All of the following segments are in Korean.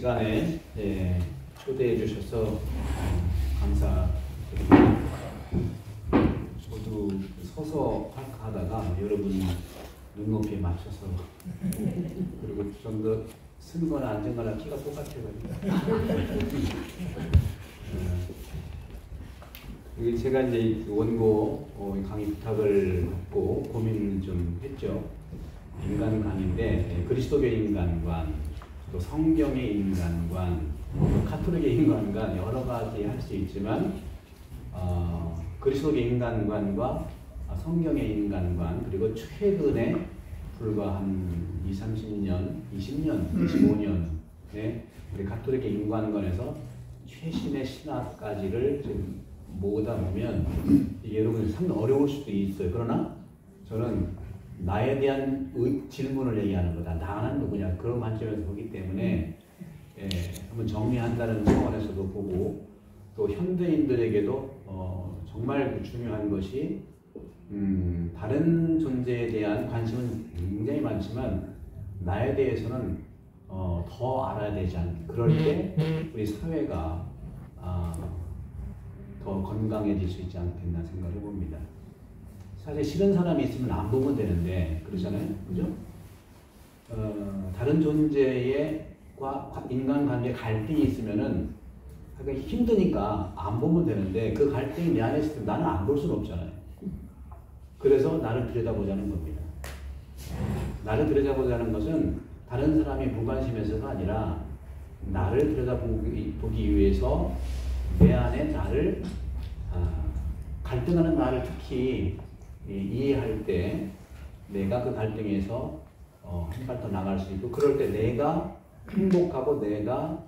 시간에 초대해 주셔서 감사드립니다. 저도 서서 하다가 여러분 눈높이에 맞춰서 그리고 좀 더 쓰거나 앉거나 키가 똑같아요. 제가 이제 원고 강의 부탁을 받고 고민을 좀 했죠. 인간 강의인데 그리스도교의 인간관, 또 성경의 인간관, 카톨릭의 인간관 여러 가지 할 수 있지만 그리스도교의 인간관과 성경의 인간관, 그리고 최근에 불과 한 20, 30년, 20년, 25년에 우리 가톨릭의 인간관에서 최신의 신학까지를 지금 모으다 보면 이게 여러분 상당히 어려울 수도 있어요. 그러나 저는 나에 대한 질문을 얘기하는 거다. 나는 누구냐, 그런 관점에서 보기 때문에 한번 정리한다는 차원에서도 보고, 또 현대인들에게도 정말 중요한 것이 다른 존재에 대한 관심은 굉장히 많지만 나에 대해서는 더 알아야 되지 않을까. 그럴 때 우리 사회가 더 건강해질 수 있지 않겠나 생각을 해봅니다. 사실 싫은 사람이 있으면 안 보면 되는데 그러잖아요, 그죠? 다른 존재와 인간관계에 갈등이 있으면은 힘드니까 안 보면 되는데 그 갈등이 내 안에 있을 때 나는 안 볼 수는 없잖아요. 그래서 나를 들여다보자는 겁니다. 나를 들여다보자는 것은 다른 사람이 무관심해서가 아니라 나를 들여다보기 위해서 내 안에 나를 갈등하는 나를 특히 이해할 때 내가 그 갈등에서 한 발 더 나갈 수 있고, 그럴 때 내가 행복하고 내가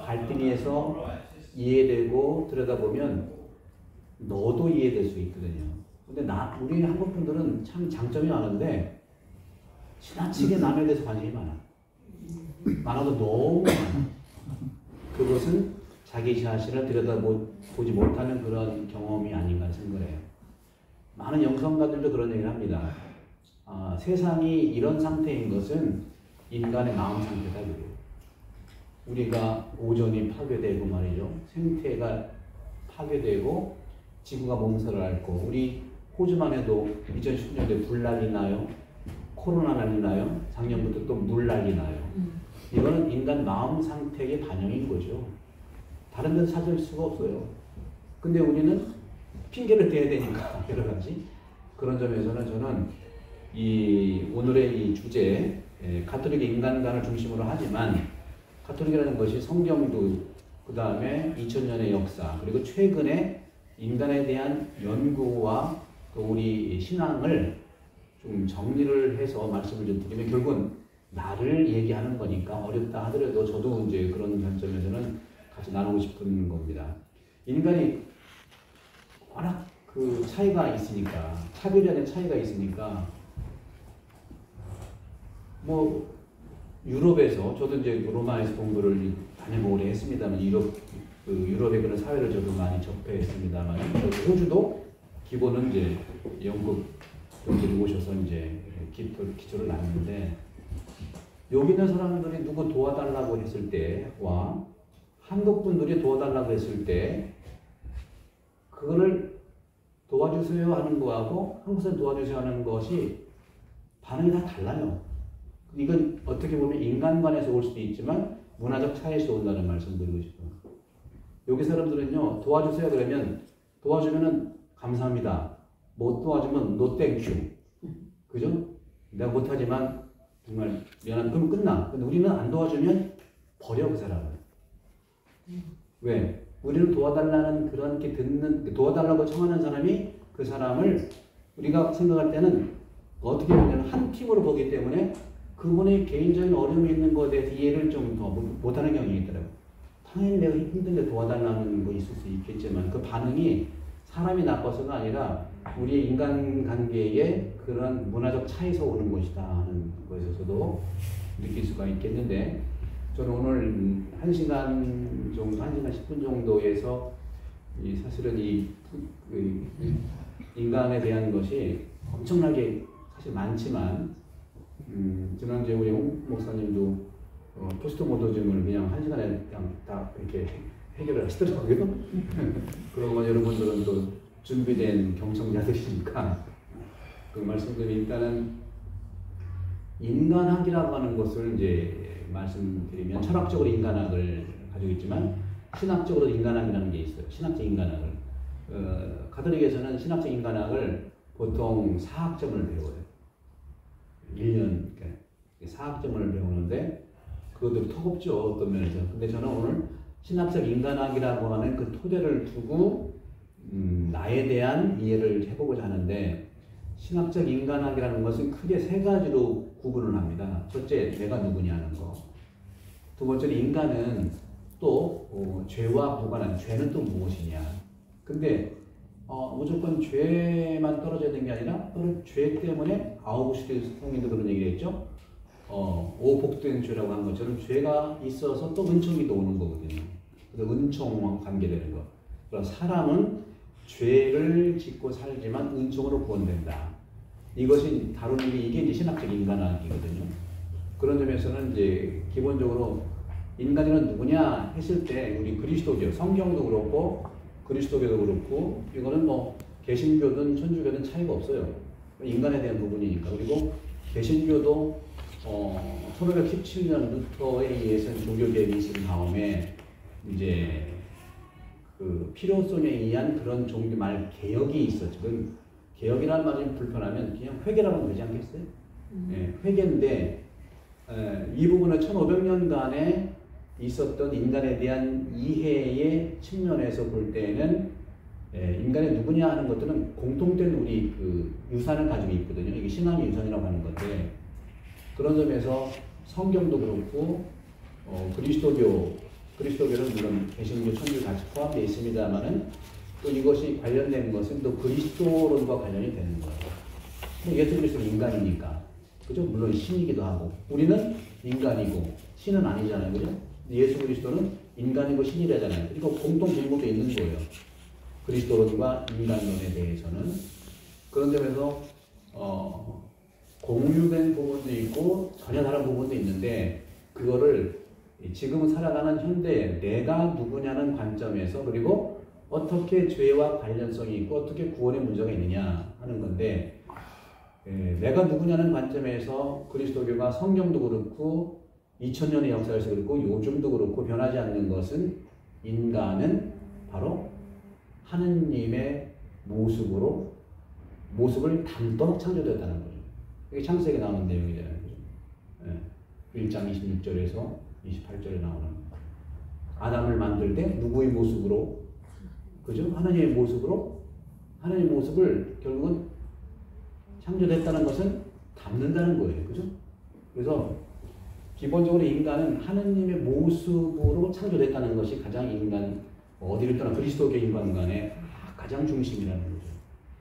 갈등에서 이해되고 들여다보면 너도 이해될 수 있거든요. 근데 우리 한국 분들은 참 장점이 많은데 지나치게 남에 대해서 관심이 많아도 너무 많아. 그것은 자기 자신을 들여다보지 못하는 그런 경험이 아닌가 생각을 해요. 많은 영성가들도 그런 얘기를 합니다. 세상이 이런 상태인 것은 인간의 마음 상태다 그래요. 우리가 오존이 파괴되고 말이죠. 생태가 파괴되고 지구가 몸살을 앓고, 우리 호주만 해도 2010년도에 불 난리 나요. 코로나 난리 나요. 작년부터 또 물 난리 나요. 이거는 인간 마음 상태의 반영인 거죠. 다른 데서 찾을 수가 없어요. 근데 우리는 핑계를 대야 되니까 여러 가지. 그런 점에서는 저는 오늘의 이 주제, 가톨릭의 인간관을 중심으로 하지만 가톨릭이라는 것이 성경도, 그 다음에 2000년의 역사, 그리고 최근에 인간에 대한 연구와 또 우리 신앙을 좀 정리를 해서 말씀을 좀 드리면 결국은 나를 얘기하는 거니까 어렵다 하더라도 저도 이제 그런 관점에서는 같이 나누고 싶은 겁니다. 인간이 워낙 그 차이가 있으니까, 차별화된 차이가 있으니까, 뭐 유럽에서, 저도 이제 로마에서 공부를 다녀보고 오래 했습니다만 유럽의 그런 사회를 저도 많이 접해했습니다만, 호주도 기본은 이제 영국 분들이 오셔서 이제 기초를 놨는데, 여기 있는 사람들이 누구 도와달라고 했을 때와 한국 분들이 도와달라고 했을 때 그거를 도와주세요 하는 거하고 한국 사람 도와주세요 하는 것이 반응이 다 달라요. 이건 어떻게 보면 인간관에서 올 수도 있지만 문화적 차이에서 온다는 말씀 드리고 싶어요. 여기 사람들은요, 도와주세요 그러면 도와주면은 감사합니다. 못 도와주면 no thank you. 그죠? 내가 못하지만 정말 미안한, 그럼 끝나. 근데 우리는 안 도와주면 버려, 그 사람을. 왜? 우리는 도와달라는 그런 게 도와달라고 청하는 사람이 그 사람을 우리가 생각할 때는 어떻게 보면 한 팀으로 보기 때문에 그분의 개인적인 어려움이 있는 것에 대해서 이해를 좀 더 못하는 경향이 있더라고요. 당연히 내가 힘든데 도와달라는 거 있을 수 있겠지만 그 반응이 사람이 나빠서가 아니라 우리의 인간관계에 그런 문화적 차이에서 오는 것이다 하는 것에서도 느낄 수가 있겠는데, 저는 오늘 1시간 정도, 1시간 10분 정도에서 사실은 이 인간에 대한 것이 엄청나게 사실 많지만, 지난주에 우리 홍 목사님도 포스트모더즘을 그냥 한 시간에 그냥 다 이렇게 해결을 하시더라고요. 그러고 여러분들은 또 준비된 경청자들이니까 그 말씀드리면 일단은 인간학이라고 하는 것을 이제 말씀드리면 철학적으로 인간학을 가지고 있지만 신학적으로 인간학이라는 게 있어요. 신학적 인간학을. 가톨릭에서는 신학적 인간학을 보통 4학점을 배워요. 1년, 그러니까 4학점을 배우는데 그것도 턱없죠, 어떤 면에서. 근데 저는 오늘 신학적 인간학이라고 하는 그 토대를 두고 나에 대한 이해를 해보고자 하는데 신학적 인간학이라는 것은 크게 세 가지로 구분을 합니다. 첫째, 내가 누구냐는 거. 두 번째는 인간은 또 죄와 무관한 죄는 또 무엇이냐. 근데 무조건 죄만 떨어져야 되는 게 아니라 또는 죄 때문에 아우구스티누스 성인도 그런 얘기를 했죠. 오복된 죄라고 한 것처럼 죄가 있어서 또 은총이 또 오는 거거든요. 그래서 은총과 관계되는 거. 그래서 사람은 죄를 짓고 살지만 은총으로 구원된다. 이것이 다루는 게 이게 이제 신학적 인간학이거든요. 그런 점에서는 이제 기본적으로 인간이란 누구냐 했을 때 우리 그리스도교, 성경도 그렇고 그리스도교도 그렇고 이거는 뭐 개신교든 천주교든 차이가 없어요. 인간에 대한 부분이니까. 그리고 개신교도 1517년 루터에 의해서 종교개혁이 있은 다음에 이제 그 필요성에 의한 그런 종교말 개혁이 있었죠. 개혁이라는 말이 불편하면 그냥 회개라고 하면 되지 않겠어요? 네, 회개인데 이 부분은 1500년간에 있었던 인간에 대한 이해의 측면에서 볼 때는 인간이 누구냐 하는 것들은 공통된 우리 그 유산을 가지고 있거든요. 이게 신앙의 유산이라고 하는 건데 그런 점에서 성경도 그렇고 그리스도교는 물론 개신교, 천주교 같이 포함되어 있습니다만은 또 이것이 관련된 것은 또 그리스도론과 관련이 되는 거예요. 예수 그리스도는 인간이니까 그죠? 물론 신이기도 하고 우리는 인간이고 신은 아니잖아요, 그죠? 예수 그리스도는 인간이고 신이라잖아요. 그리고 공통 분모도 있는 거예요. 그리스도론과 인간론에 대해서는 그런 점에서 공유된 부분도 있고 전혀 다른 부분도 있는데 그거를 지금 살아가는 현대에 내가 누구냐는 관점에서 그리고 어떻게 죄와 관련성이 있고 어떻게 구원의 문제가 있느냐 하는 건데 내가 누구냐는 관점에서 그리스도교가 성경도 그렇고 2000년의 역사에서 그렇고 요즘도 그렇고 변하지 않는 것은 인간은 바로 하느님의 모습을 담도록 창조되었다는 거죠. 이게 창세기에 나오는 내용이잖아요. 그죠? 1장 26절에서 28절에 나오는 아담을 만들 때 누구의 모습으로? 그죠? 하나님의 모습으로 하나님의 모습을 결국은 창조됐다는 것은 담는다는 거예요. 그죠? 그래서 기본적으로 인간은 하나님의 모습으로 창조됐다는 것이 가장 인간 어디를 떠나 그리스도교 인간관의 가장 중심이라는 거죠.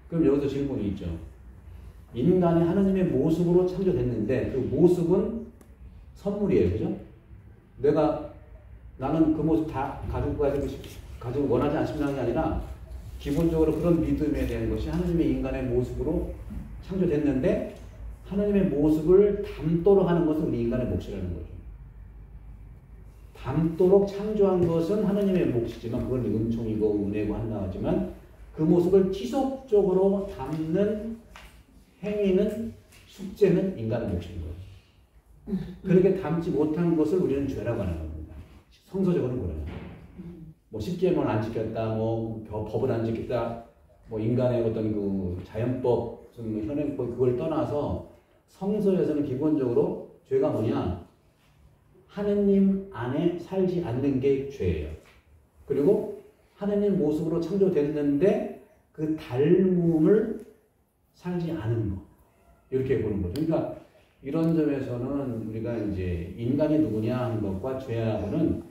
그럼 여기서 질문이 있죠. 인간이 하나님의 모습으로 창조됐는데 그 모습은 선물이에요. 그죠? 나는 그 모습 다 가지고 원하지 않습니다는 게 아니라 기본적으로 그런 믿음에 대한 것이 하나님의 인간의 모습으로 창조됐는데 하나님의 모습을 담도록 하는 것은 우리 인간의 몫이라는 거죠. 담도록 창조한 것은 하나님의 몫이지만 그건 은총이고 은혜고 한다 하지만 그 모습을 지속적으로 담는 행위는 숙제는 인간의 몫인 거예요. 그렇게 담지 못한 것을 우리는 죄라고 하는 겁니다. 성서적으로는 그래요. 뭐 10계명을 안 지켰다, 뭐 법을 안 지켰다, 뭐 인간의 어떤 그 자연법, 현행법 그걸 떠나서 성서에서는 기본적으로 죄가 뭐냐? 하느님 안에 살지 않는 게 죄예요. 그리고 하느님 모습으로 창조됐는데 그 닮음을 살지 않은 것. 이렇게 보는 거죠. 그러니까 이런 점에서는 우리가 이제 인간이 누구냐 하는 것과 죄하고는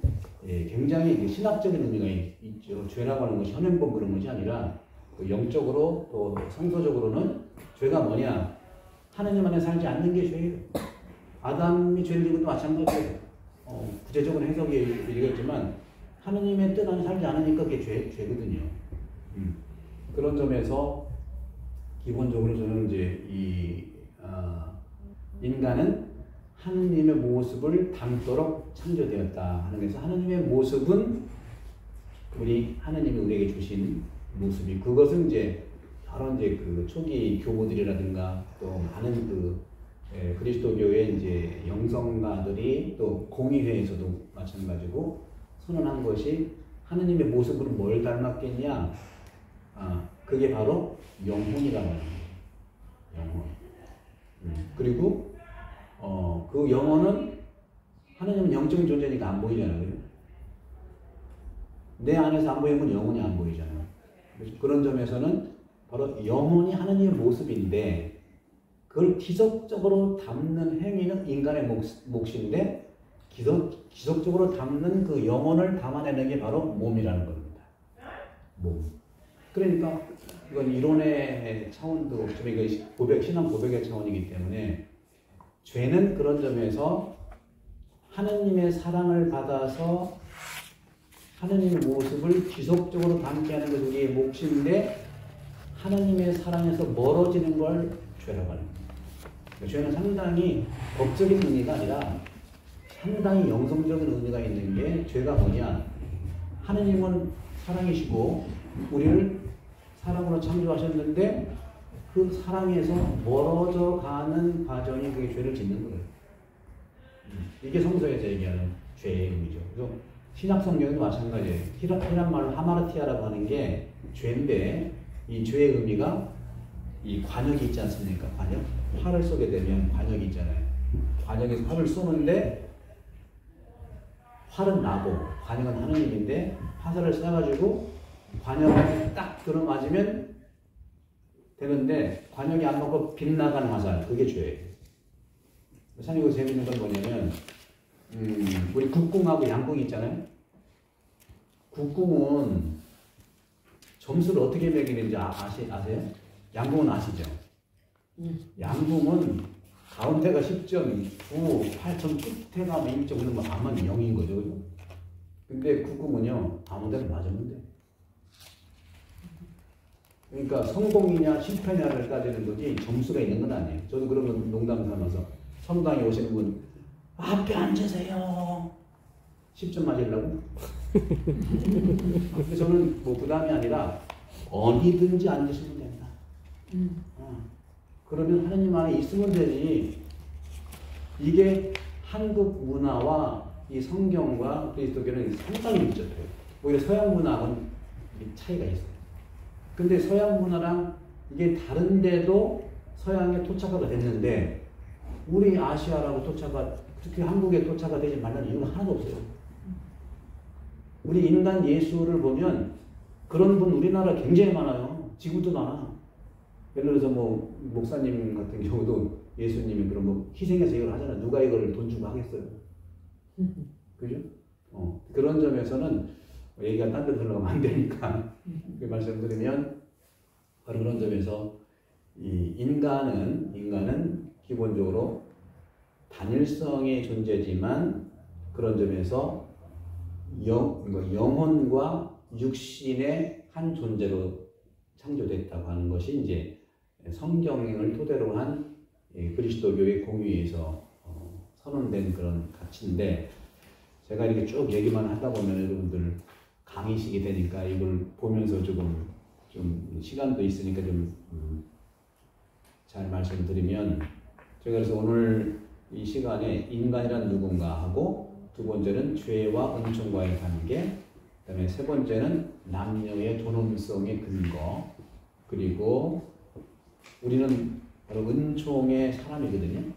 굉장히 신학적인 의미가 있죠. 죄라고 하는 것이 현행법 그런 것이 아니라 영적으로 또 성서적으로는 죄가 뭐냐? 하느님 안에 살지 않는 게 죄예요. 아담이 죄를 지은 것도 마찬가지예요. 구체적으로 해석이 얘기했지만 하느님의 뜻 안에 살지 않으니까 그게 죄거든요. 그런 점에서 기본적으로 저는 이제 인간은 하느님의 모습을 담도록 창조되었다 하는 것에서 하느님의 모습은 우리 하느님이 우리에게 주신 모습이 그것은 이제 여러 이제 그 초기 교우들이라든가 또 많은 그 그리스도교의 이제 영성가들이 또 공의회에서도 마찬가지고 선언한 것이 하느님의 모습으로 뭘 닮았겠냐? 그게 바로 영혼이라고 하는 거예요. 영혼. 그리고 그 영혼은 하느님은 영적인 존재니까 안 보이잖아요. 내 안에서 안 보이면 영혼이 안 보이잖아요. 그런 점에서는 바로 영혼이 하느님의 모습인데 그걸 기적적으로 담는 행위는 인간의 몫인데 기적적으로 담는 그 영혼을 담아내는 게 바로 몸이라는 겁니다. 몸. 그러니까 이건 이론의 차원도 없지만 이거 신앙 고백의 차원이기 때문에 죄는 그런 점에서 하느님의 사랑을 받아서 하느님의 모습을 지속적으로 담게 하는 것이 우리의 몫인데 하느님의 사랑에서 멀어지는 걸 죄라고 하는 거예요. 죄는 상당히 법적인 의미가 아니라 상당히 영성적인 의미가 있는 게 죄가 뭐냐? 하느님은 사랑이시고 우리를 사랑으로 창조하셨는데 그 사랑에서 멀어져 가는 과정이 그게 죄를 짓는 거예요. 이게 성서에서 얘기하는 죄의 의미죠. 그래서 신약 성경도 마찬가지예요. 히랍 말로 하마르티아라고 하는 게 죄인데 이 죄의 의미가 이 관역이 있지 않습니까? 관역? 활을 쏘게 되면 관역이 있잖아요. 관역에서 활을 쏘는데 활은 나고 관역은 하느님인데 화살을 쏴가지고 관역에 딱 들어맞으면 되는데 관역이 안 맞고 빗나가는 화살 그게 죄예요. 참 이거 재밌는 건 뭐냐면 우리 국궁하고 양궁이 있잖아요. 국궁은 점수를 어떻게 매기는지 아세요? 양궁은 아시죠? 양궁은 가운데가 10점, 9, 8점, 끝에가 1점, 그러면 아마 0인 거죠. 그죠? 근데 국궁은요, 아무 데나 맞으면 돼. 그러니까 성공이냐 실패냐를 따지는 거지 점수가 있는 건 아니에요. 저도 그런 건 농담 삼아서 성당에 오시는 분 앞에 앉으세요. 10점 맞으려고? 근데 저는 뭐 부담이 아니라 어디든지 앉으시면 된다. 그러면 하느님 안에 있으면 되지. 이게 한국 문화와 이 성경과 그리스도교는 상당히 밀접해요. 오히려 서양 문화는 차이가 있어요. 근데 서양 문화랑 이게 다른데도 서양에 토착화가 됐는데 우리 아시아라고 특히 한국에 토착화 되지 말라는 이유가 하나도 없어요. 우리 인간 예수를 보면 그런 분 우리나라 굉장히 많아요. 지금도 많아. 예를 들어서 뭐 목사님 같은 경우도 예수님이 그런 뭐 희생해서 이걸 하잖아. 누가 이걸 돈 주고 하겠어요. 그죠? 그런 점에서는 얘기가 딴 데로 흘러가면 안 되니까 그 말씀드리면 바로 그런 점에서 이 인간은 기본적으로 단일성의 존재지만 그런 점에서 영혼과 육신의 한 존재로 창조됐다고 하는 것이 이제 성경을 토대로 한 그리스도교의 공의에서 선언된 그런 가치인데 제가 이렇게 쭉 얘기만 하다 보면 여러분들 강의식이 되니까 이걸 보면서 좀 시간도 있으니까 좀 잘 말씀드리면 제가 그래서 오늘 이 시간에 인간이란 누군가 하고 두 번째는 죄와 은총과의 관계, 그다음에 세 번째는 남녀의 존엄성의 근거, 그리고 우리는 바로 은총의 사람이거든요.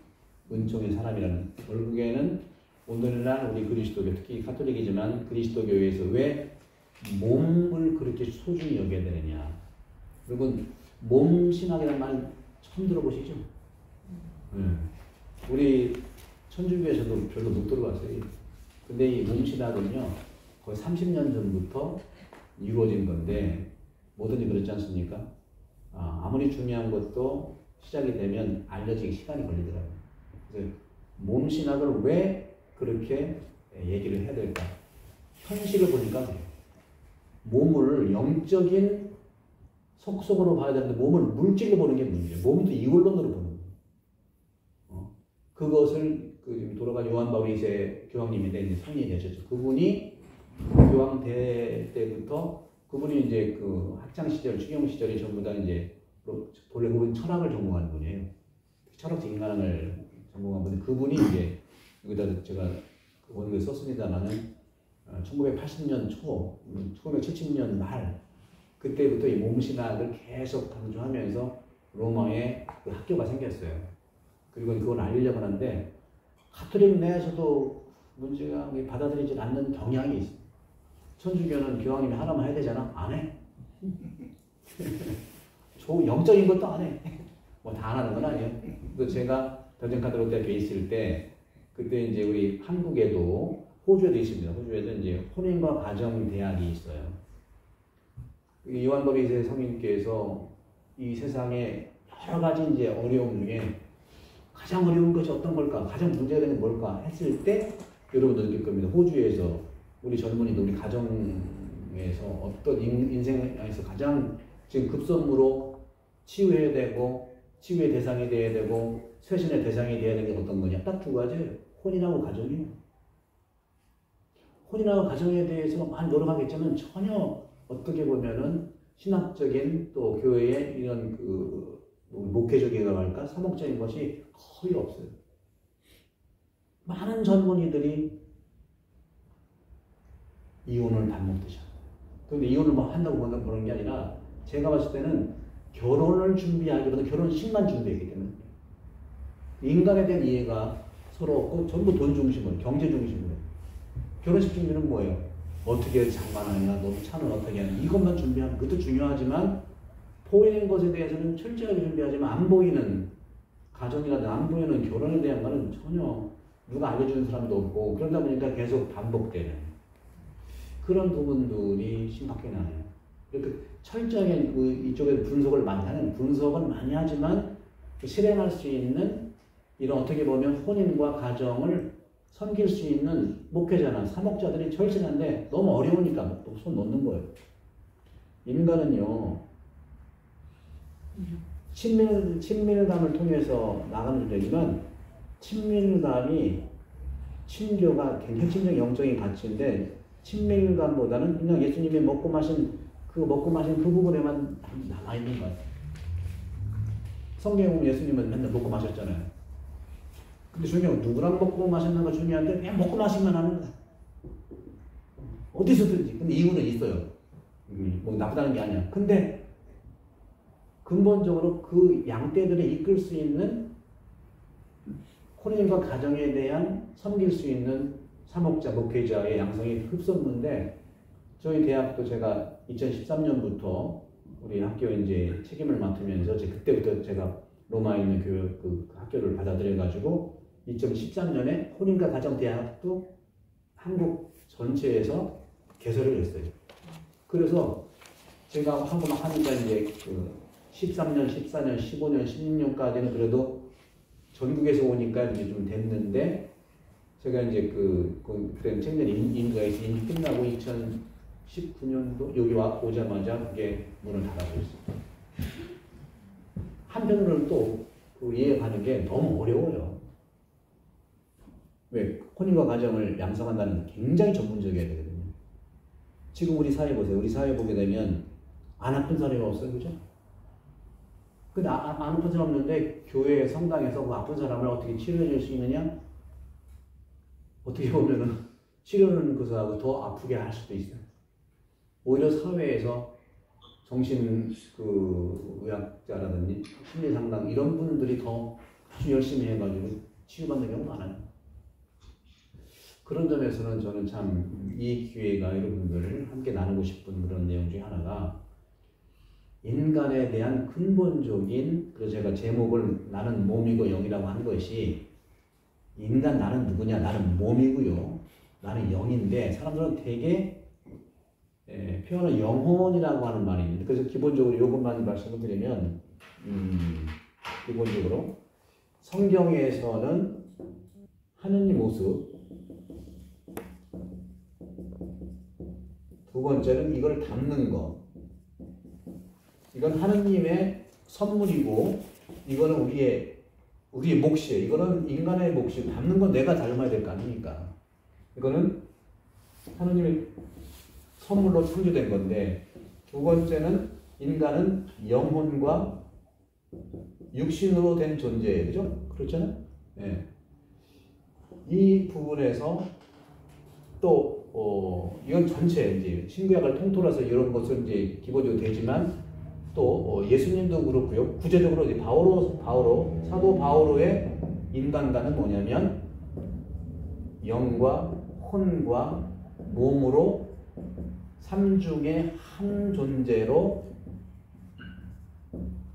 은총의 사람이라는 결국에는 오늘날 우리 그리스도교, 특히 가톨릭이지만 그리스도교에서 왜 몸을 그렇게 소중히 여겨야 되느냐. 여러분 몸 신학이라는 말 처음 들어보시죠? 우리 천주교에서도 별로 못 들어봤어요. 근데 이 몸 신학은요 거의 30년 전부터 이루어진 건데 뭐든지 그렇지 않습니까? 아무리 중요한 것도 시작이 되면 알려지기 시간이 걸리더라고요. 그래서 몸 신학을 왜 그렇게 얘기를 해야 될까? 현실을 보니까 그래요. 몸을 영적인 속속으로 봐야 되는데 몸을 물질로 보는 게 문제예요. 몸도 이원론으로 보는 거예요. 그것을 그 지금 돌아가신 요한 바울 2세 교황님인데 이제 성인이 되셨죠. 그분이 교황 때부터 그분이 이제 그 학창 시절, 추경 시절이 전부 다 이제 본래 그분 철학을 전공한 분이에요. 철학적 인간을 전공한 분이 그분이 이제 여기다 제가 원고에 썼습니다만은 1980년 초, 1970년 말 그때부터 이 몸신학을 계속 강조하면서 로마에 그 학교가 생겼어요. 그리고 그걸 알리려고 하는데 가톨릭 내에서도 문제가 받아들이지 않는 경향이 있어요. 천주교는 교황님이 하나만 해야 되잖아. 안 해. 영적인 것도 안 해. 뭐 다 안 하는 건 아니에요. 그래서 제가 변증카톨릭 대학교에 있을 때 그때 이제 우리 한국에도 호주에도 있습니다. 호주에도 이제 혼인과 가정 대학이 있어요. 요한 바울 2세 성인께서 이 세상에 여러 가지 이제 어려움 중에 가장 어려운 것이 어떤 걸까? 가장 문제가 되는 게 뭘까? 했을 때 여러분도 느낄 겁니다. 호주에서 우리 젊은이들, 우리 가정에서 어떤 인생에서 가장 지금 급선무로 치유해야 되고 치유의 대상이 돼야 되고 쇄신의 대상이 돼야 되는 게 어떤 거냐? 딱 두 가지예요. 혼인하고 가정이에요. 혼인하고 가정에 대해서 많이 노력하겠지만 전혀 어떻게 보면은 신학적인 또 교회의 이런 그 목회적이라고 할까? 사목적인 것이 거의 없어요. 많은 젊은이들이 이혼을 밥 먹듯이 합니다. 그런데 이혼을 뭐 한다고 보는 게 아니라 제가 봤을 때는 결혼을 준비하기보다 결혼식만 준비했기 때문에 인간에 대한 이해가 서로 없고 전부 돈 중심으로, 경제 중심으로. 결혼식 준비는 뭐예요? 어떻게 장만하냐, 너 차는 어떻게 하냐, 이것만 준비하면 그것도 중요하지만 보이는 것에 대해서는 철저하게 준비하지만 안 보이는 가정이라든지 안 보이는 결혼에 대한 거는 전혀 누가 알려주는 사람도 없고 그러다 보니까 계속 반복되는 그런 부분들이 심각하게 나네요. 이렇게 철저하게 이쪽에 분석을 많이 하지만 실행할 수 있는 이런 어떻게 보면 혼인과 가정을 섬길 수 있는 목회자나 사목자들이 절실한데 너무 어려우니까 또 손 놓는 거예요. 인간은요, 친밀감을 통해서 나가는 존재지만 친밀감이 친교가 굉장히 핵심적 영적인 가치인데 친밀감보다는 그냥 예수님이 먹고 마신 그 부분에만 남아있는 것 같아요. 성경에 보면 예수님은 맨날 먹고 마셨잖아요. 근데 중요한 건 누구랑 먹고 마셨는가 중요한데 그냥 먹고 마시면 하는 거야. 어디서든지. 근데 이유는 있어요. 뭐 나쁘다는 게 아니야. 근데 근본적으로 그 양떼들을 이끌 수 있는 혼인과 가정에 대한 섬길 수 있는 사목자, 목회자의 양성이 흡수했는데 저희 대학도 제가 2013년부터 우리 학교 이제 책임을 맡으면서 그때부터 제가 로마에 있는 교육 그 학교를 받아들여가지고 2013년에 혼인과 가정 대학도 한국 전체에서 개설을 했어요. 그래서 제가 하고 막 하니까 이제 그 13년, 14년, 15년, 16년까지는 그래도 전국에서 오니까 이제 좀 됐는데 제가 이제 그래 청년 인가에서 이미 끝나고 2019년도 여기 오자마자 그게 문을 닫아버렸어요. 한편으로는 또그 이해하는 게 너무 어려워요. 왜? 혼인과 가정을 양성한다는 게 굉장히 전문적이어야 되거든요. 지금 우리 사회 보세요. 우리 사회 보게 되면 안 아픈 사람이 없어요. 그죠? 근데 안 아픈 사람 없는데 교회 성당에서 그 아픈 사람을 어떻게 치료해 줄 수 있느냐? 어떻게 보면은 치료는 그사하고 더 아프게 할 수도 있어요. 오히려 사회에서 정신 의학자라든지 심리 상담 이런 분들이 더 아주 열심히 해가지고 치유받는 경우가 많아요. 그런 점에서는 저는 참 이 기회가 여러분들을 함께 나누고 싶은 그런 내용 중에 하나가 인간에 대한 근본적인, 그래서 제가 제목을 나는 몸이고 영이라고 한 것이 인간 나는 누구냐? 나는 몸이고요. 나는 영인데 사람들은 되게 표현을 영혼이라고 하는 말입니다. 그래서 기본적으로 이것만 말씀을 드리면 기본적으로 성경에서는 하느님 모습, 두 번째는 이걸 담는 것. 이건 하느님의 선물이고 이거는 우리의 우리의 몫이에요. 이거는 인간의 몫이고 닮는 건 내가 닮아야 될 거 아닙니까? 이거는 하느님의 선물로 창조된 건데, 두 번째는 인간은 영혼과 육신으로 된 존재예요. 그죠? 그렇잖아요? 네. 이 부분에서 또 이건 전체 이제 신구약을 통틀어서 이런 것은 이제 기본적으로 되지만 또 예수님도 그렇고요. 구체적으로 이제 사도 바오로의 인간관은 뭐냐면 영과 혼과 몸으로 삼중의 한 존재로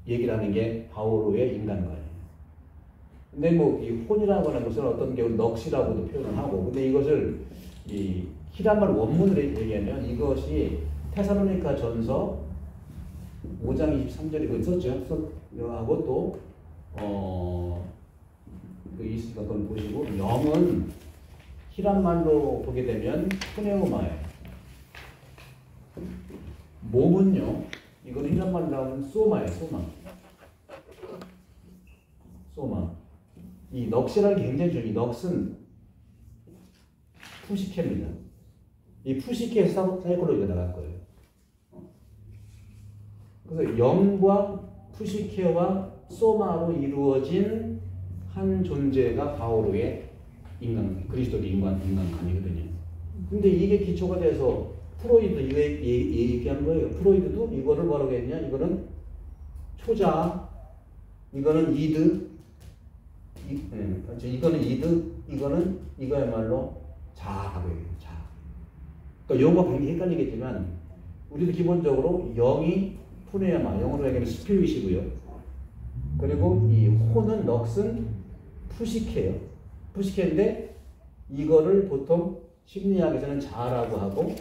얘기를 하는 게 바오로의 인간관이에요. 근데 뭐 이 혼이라고 하는 것은 어떤 경우 넋이라고도 표현을 하고, 근데 이것을 이 히라말 원문으로 얘기하면 이것이 테살로니가 전서 5장 23절에 그 썼죠. 하고 또 그 이건 보시고, 영은 히란말로 보게 되면 푸네오마예요. 몸은요, 이건 히란말로 나오면 소마예요. 소마. 이 넋이라는 게 굉장히 중요해요. 이 넋은 푸시케입니다. 이 푸시케에서 사이콜로지가 나갈 거예요. 그래서 영과 푸시케와 소마로 이루어진 한 존재가 바오로의 그리스도의 인간관이거든요. 근데 이게 기초가 돼서 프로이드 얘기한 거예요. 프로이드도 이거를 뭐라고 했냐? 이거는 초자, 이거는 이드, 이거는 이드, 이거야말로 자하고 얘기해요. 자. 그러니까 영어가 굉장히 헷갈리겠지만, 우리도 기본적으로 영이 푸네야마, 영어로 얘기하면 스피릿이고요. 그리고 이 혼은 넋은 푸시케예요. 푸시케인데 이거를 보통 심리학에서는 자라고 하고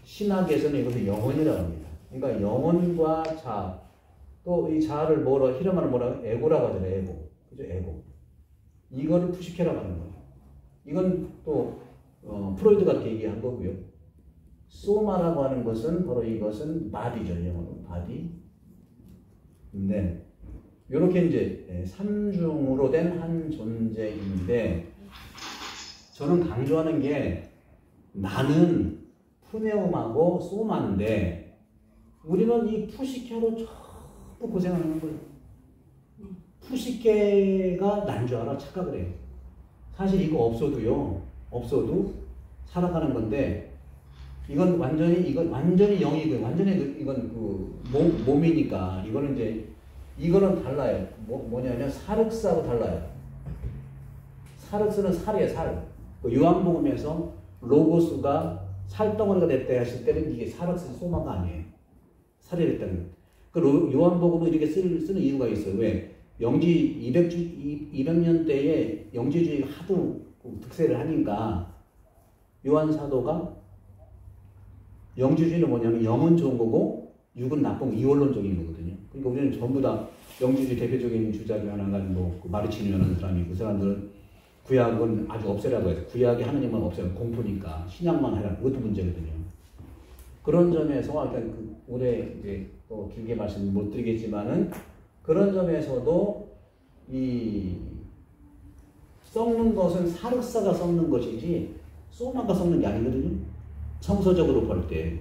신학에서는 이것을 영혼이라고 합니다. 그러니까 영혼과 자, 또 이 자를 히라마를 에고라고 하잖아요. 에고. 그죠? 에고. 이거를 푸시케라고 하는 거예요. 이건 또 프로이드가 이렇게 얘기한 거고요. 소마라고 하는 것은 바로 이것은 바디죠. 영어로 바디. 네. 이렇게 이제 삼중으로 된 한 존재인데, 저는 강조하는 게 나는 푸네오마고 소마인데 우리는 이 푸시케로 전부 고생하는 거예요. 푸시케가 난 줄 알아 착각을 해요. 사실 이거 없어도 살아가는 건데, 이건 완전히 영이고, 완전히 이건 몸이니까, 이거는 달라요. 뭐냐면 사륵사로 달라요. 사륵스는 살이에요, 살. 요한복음에서 로고스가 살덩어리가 됐다 하실 때는 이게 사륵스 소마가 아니에요. 살이 됐다는. 요한복음은 이렇게 쓰는 이유가 있어요. 왜? 영지 200년대에 영지주의가 하도 득세를 하니까 요한 사도가 영지주의는 뭐냐면 영은 좋은 거고 육은 나쁜 거, 이원론적인 거거든요. 그러니까 우리는 전부 다 영지주의 대표적인 주자 중 하나가 마르치니라는 사람이, 그 사람들은 구약은 아주 없애라고 해서 구약이 하느님만 없애면 공포니까 신약만 해라. 그것도 문제거든요. 그런 점에서 올해 이제 또 길게 말씀 못 드리겠지만은, 그런 점에서도 이 썩는 것은 사륵사가 썩는 것이지 소마가 썩는 게 아니거든요. 성서적으로 볼 때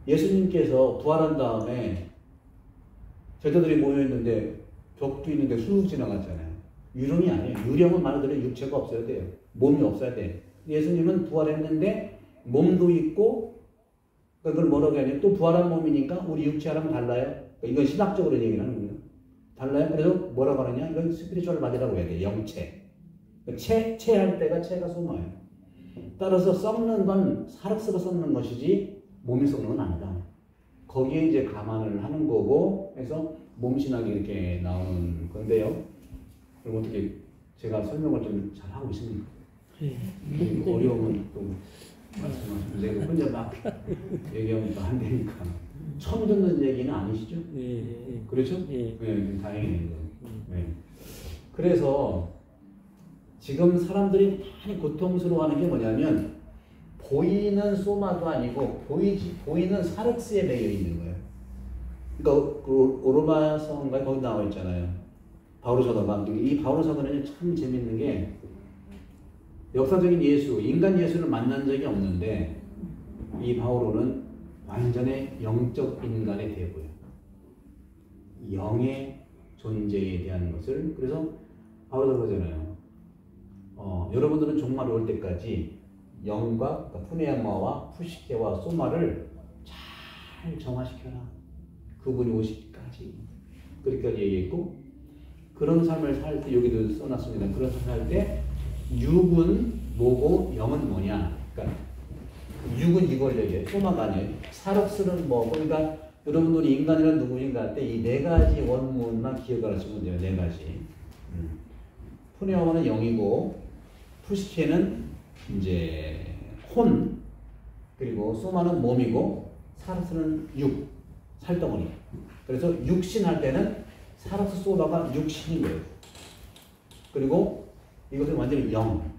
예수님께서 부활한 다음에 제자들이 모여있는데 벽도 있는데 쑥 지나갔잖아요. 유령이 아니에요. 유령은 말 그대로 육체가 없어야 돼요. 몸이 없어야 돼요. 예수님은 부활했는데 몸도 있고, 그걸 뭐라고 하냐면 또 부활한 몸이니까 우리 육체랑 달라요. 이건 신학적으로 얘기를 하는 거예요. 달라요. 그래서 뭐라고 하느냐? 이건 스피리추얼 바디라고 해야 돼요. 영체. 체할 때가 체가 소마예요. 따라서 썩는 건 사륵스가 썩는 것이지 몸이 썩는 건 아니다. 거기에 이제 감안을 하는 거고, 해서 몸신학이 이렇게 나오는 건데요. 그럼 어떻게 제가 설명을 좀 잘 하고 있습니까? 어려우면 또 말씀하시면 되고, 혼자 막 얘기하면 또 안 되니까. 처음 듣는 얘기는 아니시죠? 그렇죠? 네, 다행이네요. 네. 그래서 지금 사람들이 많이 고통스러워하는 게 뭐냐면, 보이는 소마도 아니고 보이는 사륵스에 매여 있는 거예요. 그러니까 그 오르마성가 거기 나와 있잖아요. 바오로 사도가 이 바오로 사도는 참 재밌는 게 역사적인 예수, 인간 예수를 만난 적이 없는데 이 바오로는 완전히 영적 인간의 대부예요. 영의 존재에 대한 것을 그래서 바오로가 그러잖아요. 여러분들은 종말이 올 때까지 영과 그러니까 푸네아마와 푸시케와 소마를 잘 정화시켜라. 그분이 오시기까지 그렇게까지 얘기했고 그런 삶을 살 때 여기도 써놨습니다. 그런 삶을 살 때 육은 뭐고 영은 뭐냐. 그러니까 육은 이걸 얘기해요. 소마가 아니에요. 사력스는 뭐고 그러니까 여러분들이 인간이란 누구인가 할 때 이 네 가지 원문만 기억을 하시면 돼요. 네 가지. 푸네아마는 영이고 푸시케는 이제 혼 그리고 소마는 몸이고 사르스는 육 살덩어리. 그래서 육신 할 때는 사르스 소마가 육신인 거예요. 그리고 이것은 완전히 영.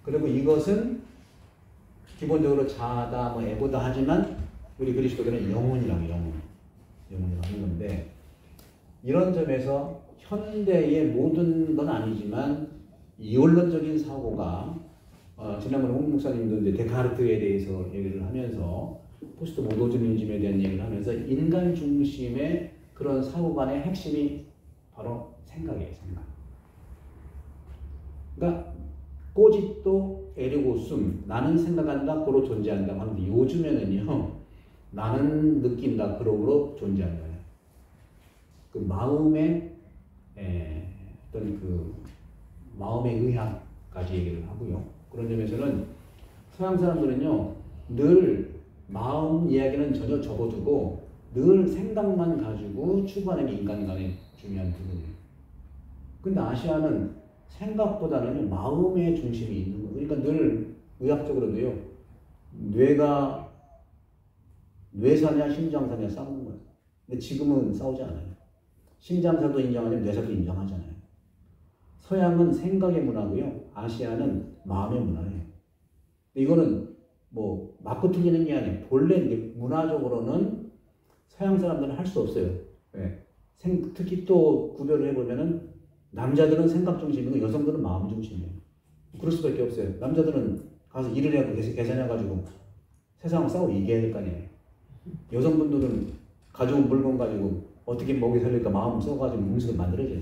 그리고 이것은 기본적으로 자다 뭐 애보다 하지만 우리 그리스도교는 영혼이라고 영혼이라고 하는 건데 이런 점에서 현대의 모든 건 아니지만 이원론적인 사고가 지난번에 홍 목사님도 이제 데카르트에 대해서 얘기를 하면서 포스트 모더니즘에 대한 얘기를 하면서 인간 중심의 그런 사고관의 핵심이 바로 생각이에요. 생각. 그러니까 꼬짓도 에리고 숨 나는 생각한다 고로 존재한다 하는데 요즘에는요 나는 느낀다 그러므로 존재한다. 그 마음의 어떤 그 마음의 의학까지 얘기를 하고요. 그런 점에서는 서양 사람들은요 늘 마음 이야기는 전혀 접어두고 늘 생각만 가지고 추구하는 인간관의 중요한 부분이에요. 근데 아시아는 생각보다는 마음의 중심이 있는 거예요. 그러니까 늘 의학적으로도요 뇌사냐 심장사냐 싸우는 거예요. 근데 지금은 싸우지 않아요. 심장사도 인정하지만 뇌사도 인정하잖아요. 서양은 생각의 문화고요. 아시아는 마음의 문화예요. 이거는 뭐 맞고 틀리는 게 아니에요. 본래 문화적으로는 서양 사람들은 할 수 없어요. 네. 특히 또 구별을 해보면은 남자들은 생각 중심이고 여성들은 마음 중심이에요. 그럴 수밖에 없어요. 남자들은 가서 일을 해고 계산해가지고 세상을 싸우고 이겨야 될 거 아니에요. 여성분들은 가져온 물건 가지고 어떻게 먹이 살릴까 마음 써가지고 음식을 만들어줘요.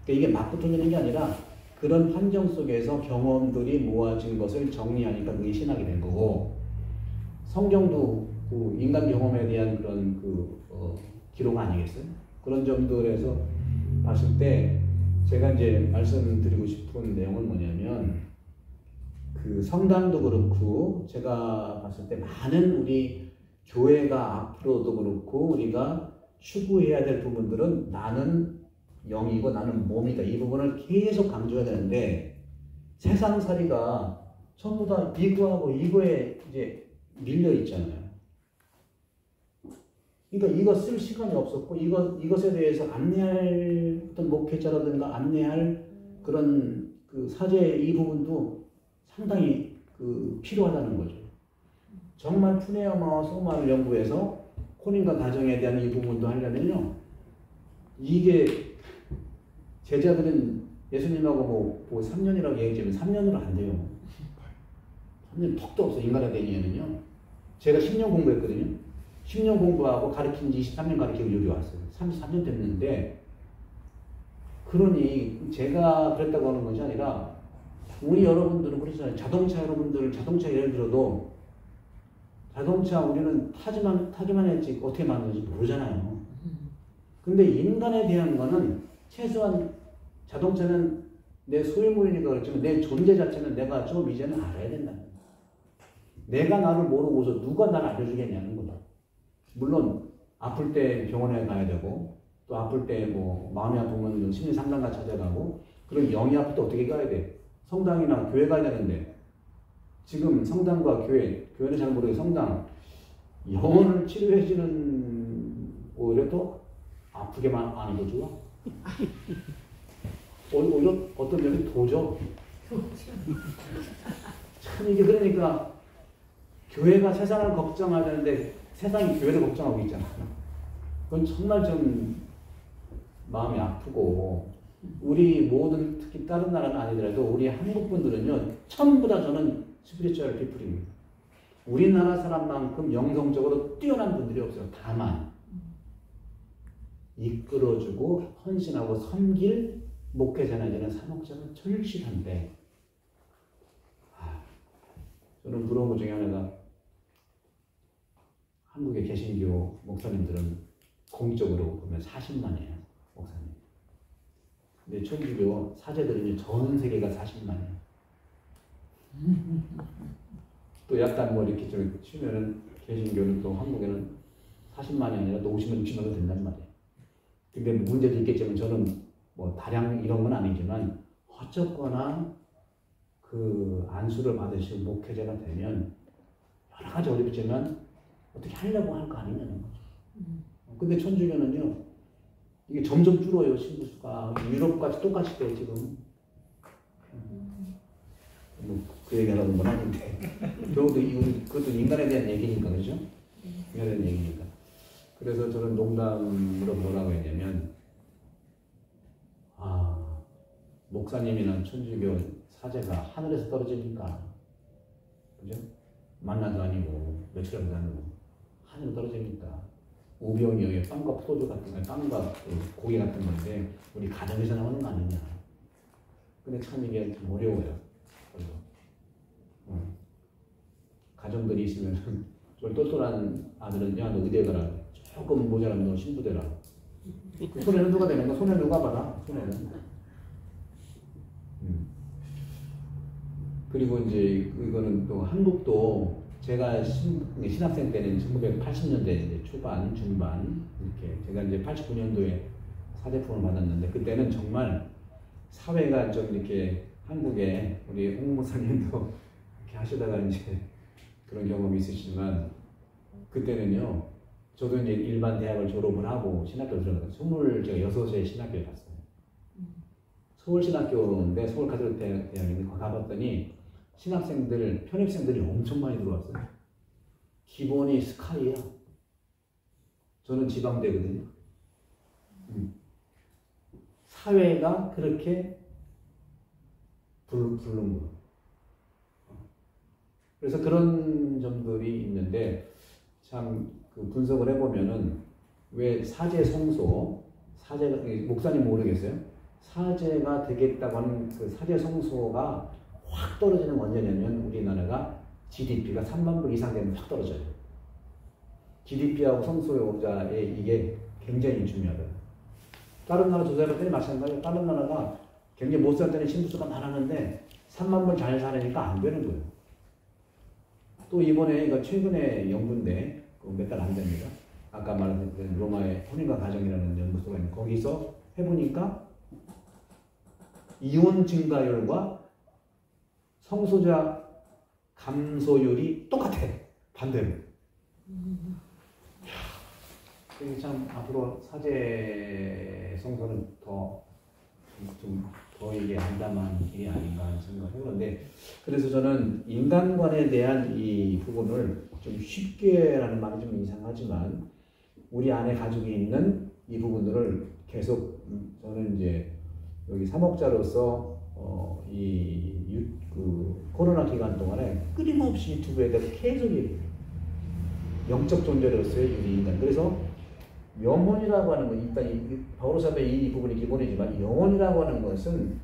그러니까 이게 맞고 틀리는 게 아니라 그런 환경 속에서 경험들이 모아진 것을 정리하니까 그게 신학이 된 거고 성경도 그 인간 경험에 대한 그런 기록 아니겠어요? 그런 점들에서 봤을 때 제가 이제 말씀드리고 싶은 내용은 뭐냐면 그 성당도 그렇고 제가 봤을 때 많은 우리 교회가 앞으로도 그렇고 우리가 추구해야 될 부분들은 나는 영이고 나는 몸이다. 이 부분을 계속 강조해야 되는데 세상살이가 전부 다 이거하고 이거에 이제 밀려 있잖아요. 그러니까 이거 쓸 시간이 없었고 이것에 대해서 안내할 어떤 목회자라든가 안내할 그런 그 사제 이 부분도 상당히 필요하다는 거죠. 정말 푸네아마와 소마를 연구해서 혼인과 가정에 대한 이 부분도 하려면요. 이게 제자들은 예수님하고 뭐 3년이라고 얘기하면 3년으로 안 돼요. 3년 턱도 없어 인간의 대니에는요. 제가 10년 공부했거든요. 10년 공부하고 가르친 지 23년 가르치고 여기 왔어요. 33년 됐는데 그러니 제가 그랬다고 하는 것이 아니라 우리 여러분들은 그렇잖아요. 자동차 여러분들 자동차 예를 들어도 자동차 우리는 타기만 했지 어떻게 만드는지 모르잖아요. 근데 인간에 대한 거는 최소한 자동차는 내 소유물이니까 그렇지만 내 존재 자체는 내가 좀 이제는 알아야 된다. 내가 나를 모르고서 누가 나를 알려주겠냐는 거다. 물론 아플 때 병원에 가야 되고 또 아플 때 뭐 마음이 아프면 심리 상담가 찾아가고 그럼 영이 아플 때 어떻게 가야 돼? 성당이나 교회 가야 되는데 지금 성당과 교회는 잘 모르게 성당 영혼을 치료해주는 오히려 또 아프게만 안 해도 좋아. 오히려 어떤 면이 도져. 참 이게 그러니까 교회가 세상을 걱정하는데 세상이 교회를 걱정하고 있잖아. 그건 정말 좀 마음이 아프고 우리 모든 특히 다른 나라는 아니더라도 우리 한국 분들은요 전부 다 저는 스피리추얼 피플입니다. 우리나라 사람만큼 영성적으로 뛰어난 분들이 없어요. 다만 이끌어주고 헌신하고 섬길 목회자나 되는 사목자는 절실한데 저는 부러운 것 중에 하나가 한국의 개신교 목사님들은 공적으로 보면 40만이에요. 목사님. 근데 천주교 사제들은 전 세계가 40만이에요. 또 약간 뭐 이렇게 좀 치면은 개신교는 또 한국에는 40만이 아니라 또 50만, 60만도 된단 말이에요. 근데 문제도 있겠지만 저는 뭐 다량 이런 건 아니지만 어쨌거나 그 안수를 받으시고 목회자가 되면 여러 가지 어렵지만 어떻게 하려고 할 거 아니냐는 거죠. 근데 천주교는요 이게 점점 줄어요. 신부수가 유럽같이 똑같이 돼요 지금. 뭐 그 얘기하는 건 아닌데 그것도 인간에 대한 얘기니까 그렇죠? 인간에 대한 얘기니까. 그래서 저는 농담으로 뭐라고 했냐면 목사님이나 천주교 사제가 하늘에서 떨어지니까 그죠? 만나도 아니고 며칠도 아니고 하늘로 떨어지니까 우병이어의 빵과 포도주 같은 거, 빵과 고기 같은 건데 우리 가정에서 나오는 거 아니냐. 근데 참 이게 좀 어려워요. 가정들이 있으면 좀 똘똘한 아들은 야 너 의대 가라. 조금 모자라면 너 신부 되라. 손해는 누가 되는 거? 손해 누가 받아? 손해는. 그리고 이제 이거는 또 한국도 제가 신학생 때는 1980년대 초반, 중반 이렇게 제가 이제 89년도에 사제품을 받았는데 그때는 정말 사회가 좀 이렇게 한국에 우리 홍 목사님도 이렇게 하시다가 이제 그런 경험이 있으시지만 그때는요 저도 이제 일반 대학을 졸업을 하고 신학교를 들어갔어요. 제가 6에 신학교에 갔어요. 서울신학교인데 서울 가톨릭 대학인데 가봤더니 신학생들, 편입생들이 엄청 많이 들어왔어요. 기본이 스카이야. 저는 지방대거든요. 사회가 그렇게 부른 거예요. 그래서 그런 점들이 있는데 참 그 분석을 해보면은 왜 사제 성소, 사제가 목사님 모르겠어요? 사제가 되겠다고 하는 그 사제 성소가 확 떨어지는 건 언제냐면 우리나라가 GDP가 3만 불 이상 되면 확 떨어져요. GDP하고 성소자의 이게 굉장히 중요하다. 다른 나라 조사를 했더니 마찬가지예요. 다른 나라가 굉장히 못 살 때는 신부수가 많았는데 3만 불 잘 사니까 안 되는 거예요. 또 이번에 이거 최근에 연구인데 몇 달 안 됩니다. 아까 말한 로마의 혼인과 가정이라는 연구소가 있는데 거기서 해보니까 이혼 증가율과 성소자 감소율이 똑같아. 반대로. 그래서 참 앞으로 사제 성소는 더 이게 암담한 길이 아닌가 하는 생각을 해보는데 그래서 저는 인간관에 대한 이 부분을 좀 쉽게라는 말이 좀 이상하지만 우리 안에 가지고 있는 이 부분들을 계속 저는 이제 여기 사목자로서 코로나 기간 동안에 끊임없이 유튜브에 대해서 계속 영적 존재로서의 우리 인간. 그래서 영혼이라고 하는 건 일단 바오로사의 이 부분이 기본이지만 영혼이라고 하는 것은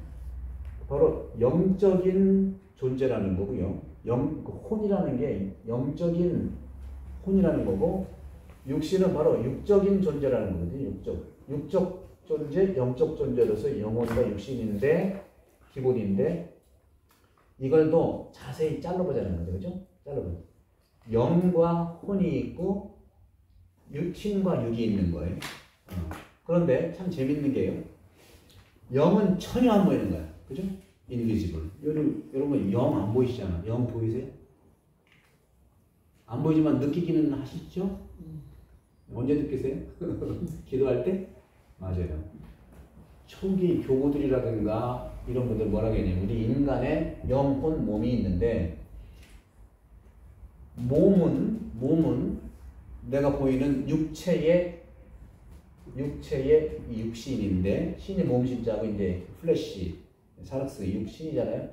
바로 영적인 존재라는 거고요. 혼이라는 게 영적인 혼이라는 거고 육신은 바로 육적인 존재라는 거거든요. 육적 존재, 영적 존재로서 영혼과 육신인데 기본인데 이걸 더 자세히 잘라보자는 거죠. 그죠? 잘라보자. 영과 혼이 있고 신과 육이 있는 거예요. 그런데 참 재밌는 게요. 영은 전혀 안 보이는 거야. 그죠? invisible. 여러분 영 안 보이시잖아. 영 보이세요? 안 보이지만 느끼기는 하시죠? 언제 느끼세요? 기도할 때? 맞아요. 초기 교구들이라든가 이런 분들 뭐라고 했냐면 우리 인간의 영혼 몸이 있는데 몸은 내가 보이는 육체의 육체의 이 육신인데, 신이 몸신자고 이제 플래시, 사락스 육신이잖아요.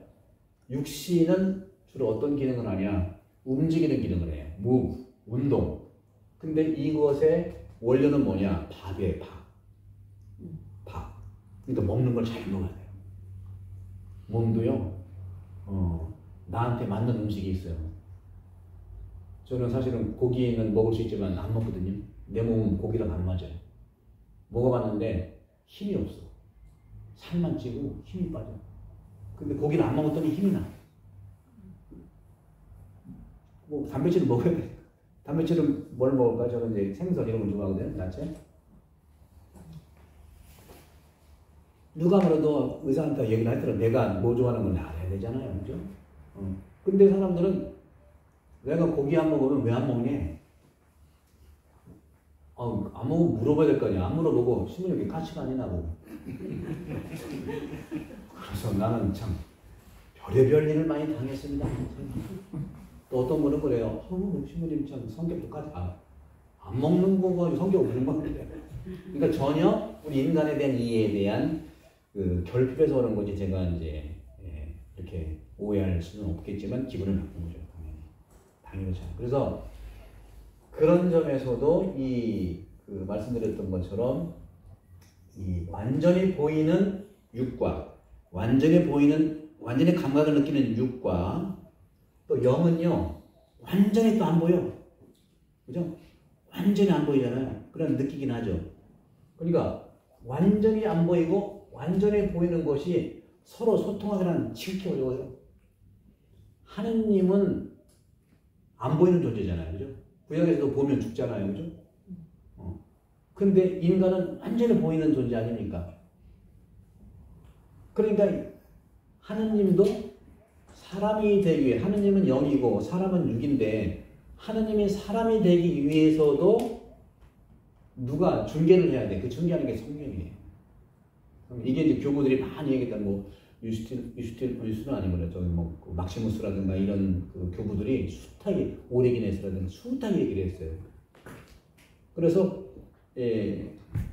육신은 주로 어떤 기능을 하냐? 움직이는 기능을 해요. move, 운동. 근데 이것의 원료는 뭐냐? 밥이에요, 밥. 밥. 그러니까 먹는 걸 잘 먹어야 돼요. 몸도요, 나한테 맞는 음식이 있어요. 저는 사실은 고기는 먹을 수 있지만 안 먹거든요. 내 몸은 고기랑 안 맞아요. 먹어봤는데 힘이 없어. 살만 찌고 힘이 빠져. 근데 고기를 안 먹었더니 힘이 나. 뭐 단백질을 먹어야 돼. 단백질은 뭘 먹을까? 저는 이제 생선 이런 걸 좋아하거든요. 야채. 누가 뭐래도 의사한테 얘기를 하더라도 내가 뭐 좋아하는 건 알아야 되잖아요. 그죠? 근데 사람들은 내가 고기 안 먹으면 왜 안 먹니? 안 먹으면 물어봐야 될 거 아니야. 안 물어보고 신문에 가치가 아니나 보고. 그래서 나는 참 별의별 일을 많이 당했습니다. 또 어떤 분은 그래요. 신부님 참 성격까지 안 먹는 거가 성격 없는 건데. 그러니까 전혀 우리 인간에 대한 이해에 대한 그 결핍에서 오는 거지. 제가 이제 이렇게 오해할 수는 없겠지만 기분을 나쁜 거죠. 당연히 참. 그래서 그런 점에서도 그 말씀드렸던 것처럼 이 완전히 보이는 육과 완전히 감각을 느끼는 육과 또 영은요 완전히 또 안 보여. 그죠? 완전히 안 보이잖아요. 그럼 느끼긴 하죠. 그러니까 완전히 안 보이고 완전히 보이는 것이 서로 소통하기는 지극히 어려워요. 하느님은 안 보이는 존재잖아요. 그죠? 구약에서도 보면 죽잖아요. 그죠? 근데 인간은 완전히 보이는 존재 아닙니까? 그러니까 하느님도 사람이 되기 위해, 하느님은 영이고 사람은 육인데 하느님이 사람이 되기 위해서도 누가 중개를 해야 돼. 그 중개하는 게 성령이에요. 이게 이제 교부들이 많이 얘기했던 뭐 유스틴은 아니구나. 저기 뭐 막시무스라든가 이런 그 교부들이 숱하게 오레기네스라든가 숱하게 얘기를 했어요. 그래서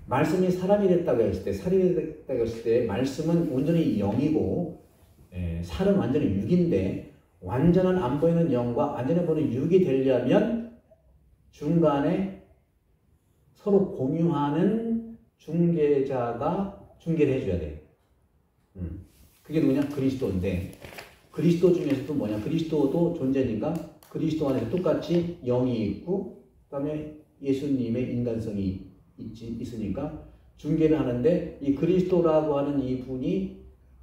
말씀이 사람이 됐다고 했을 때, 살이 됐다고 했을 때 말씀은 온전히 영이고 살은 완전히 육인데 완전한 안 보이는 영과 완전히 보이는 육이 되려면 중간에 서로 공유하는 중개자가 중개를 해줘야 돼요. 그게 누구냐? 그리스도인데 그리스도 중에서도 뭐냐? 그리스도도 존재니까 그리스도 안에 똑같이 영이 있고 그 다음에 예수님의 인간성이 있으니까 중개를 하는데 이 그리스도라고 하는 이 분이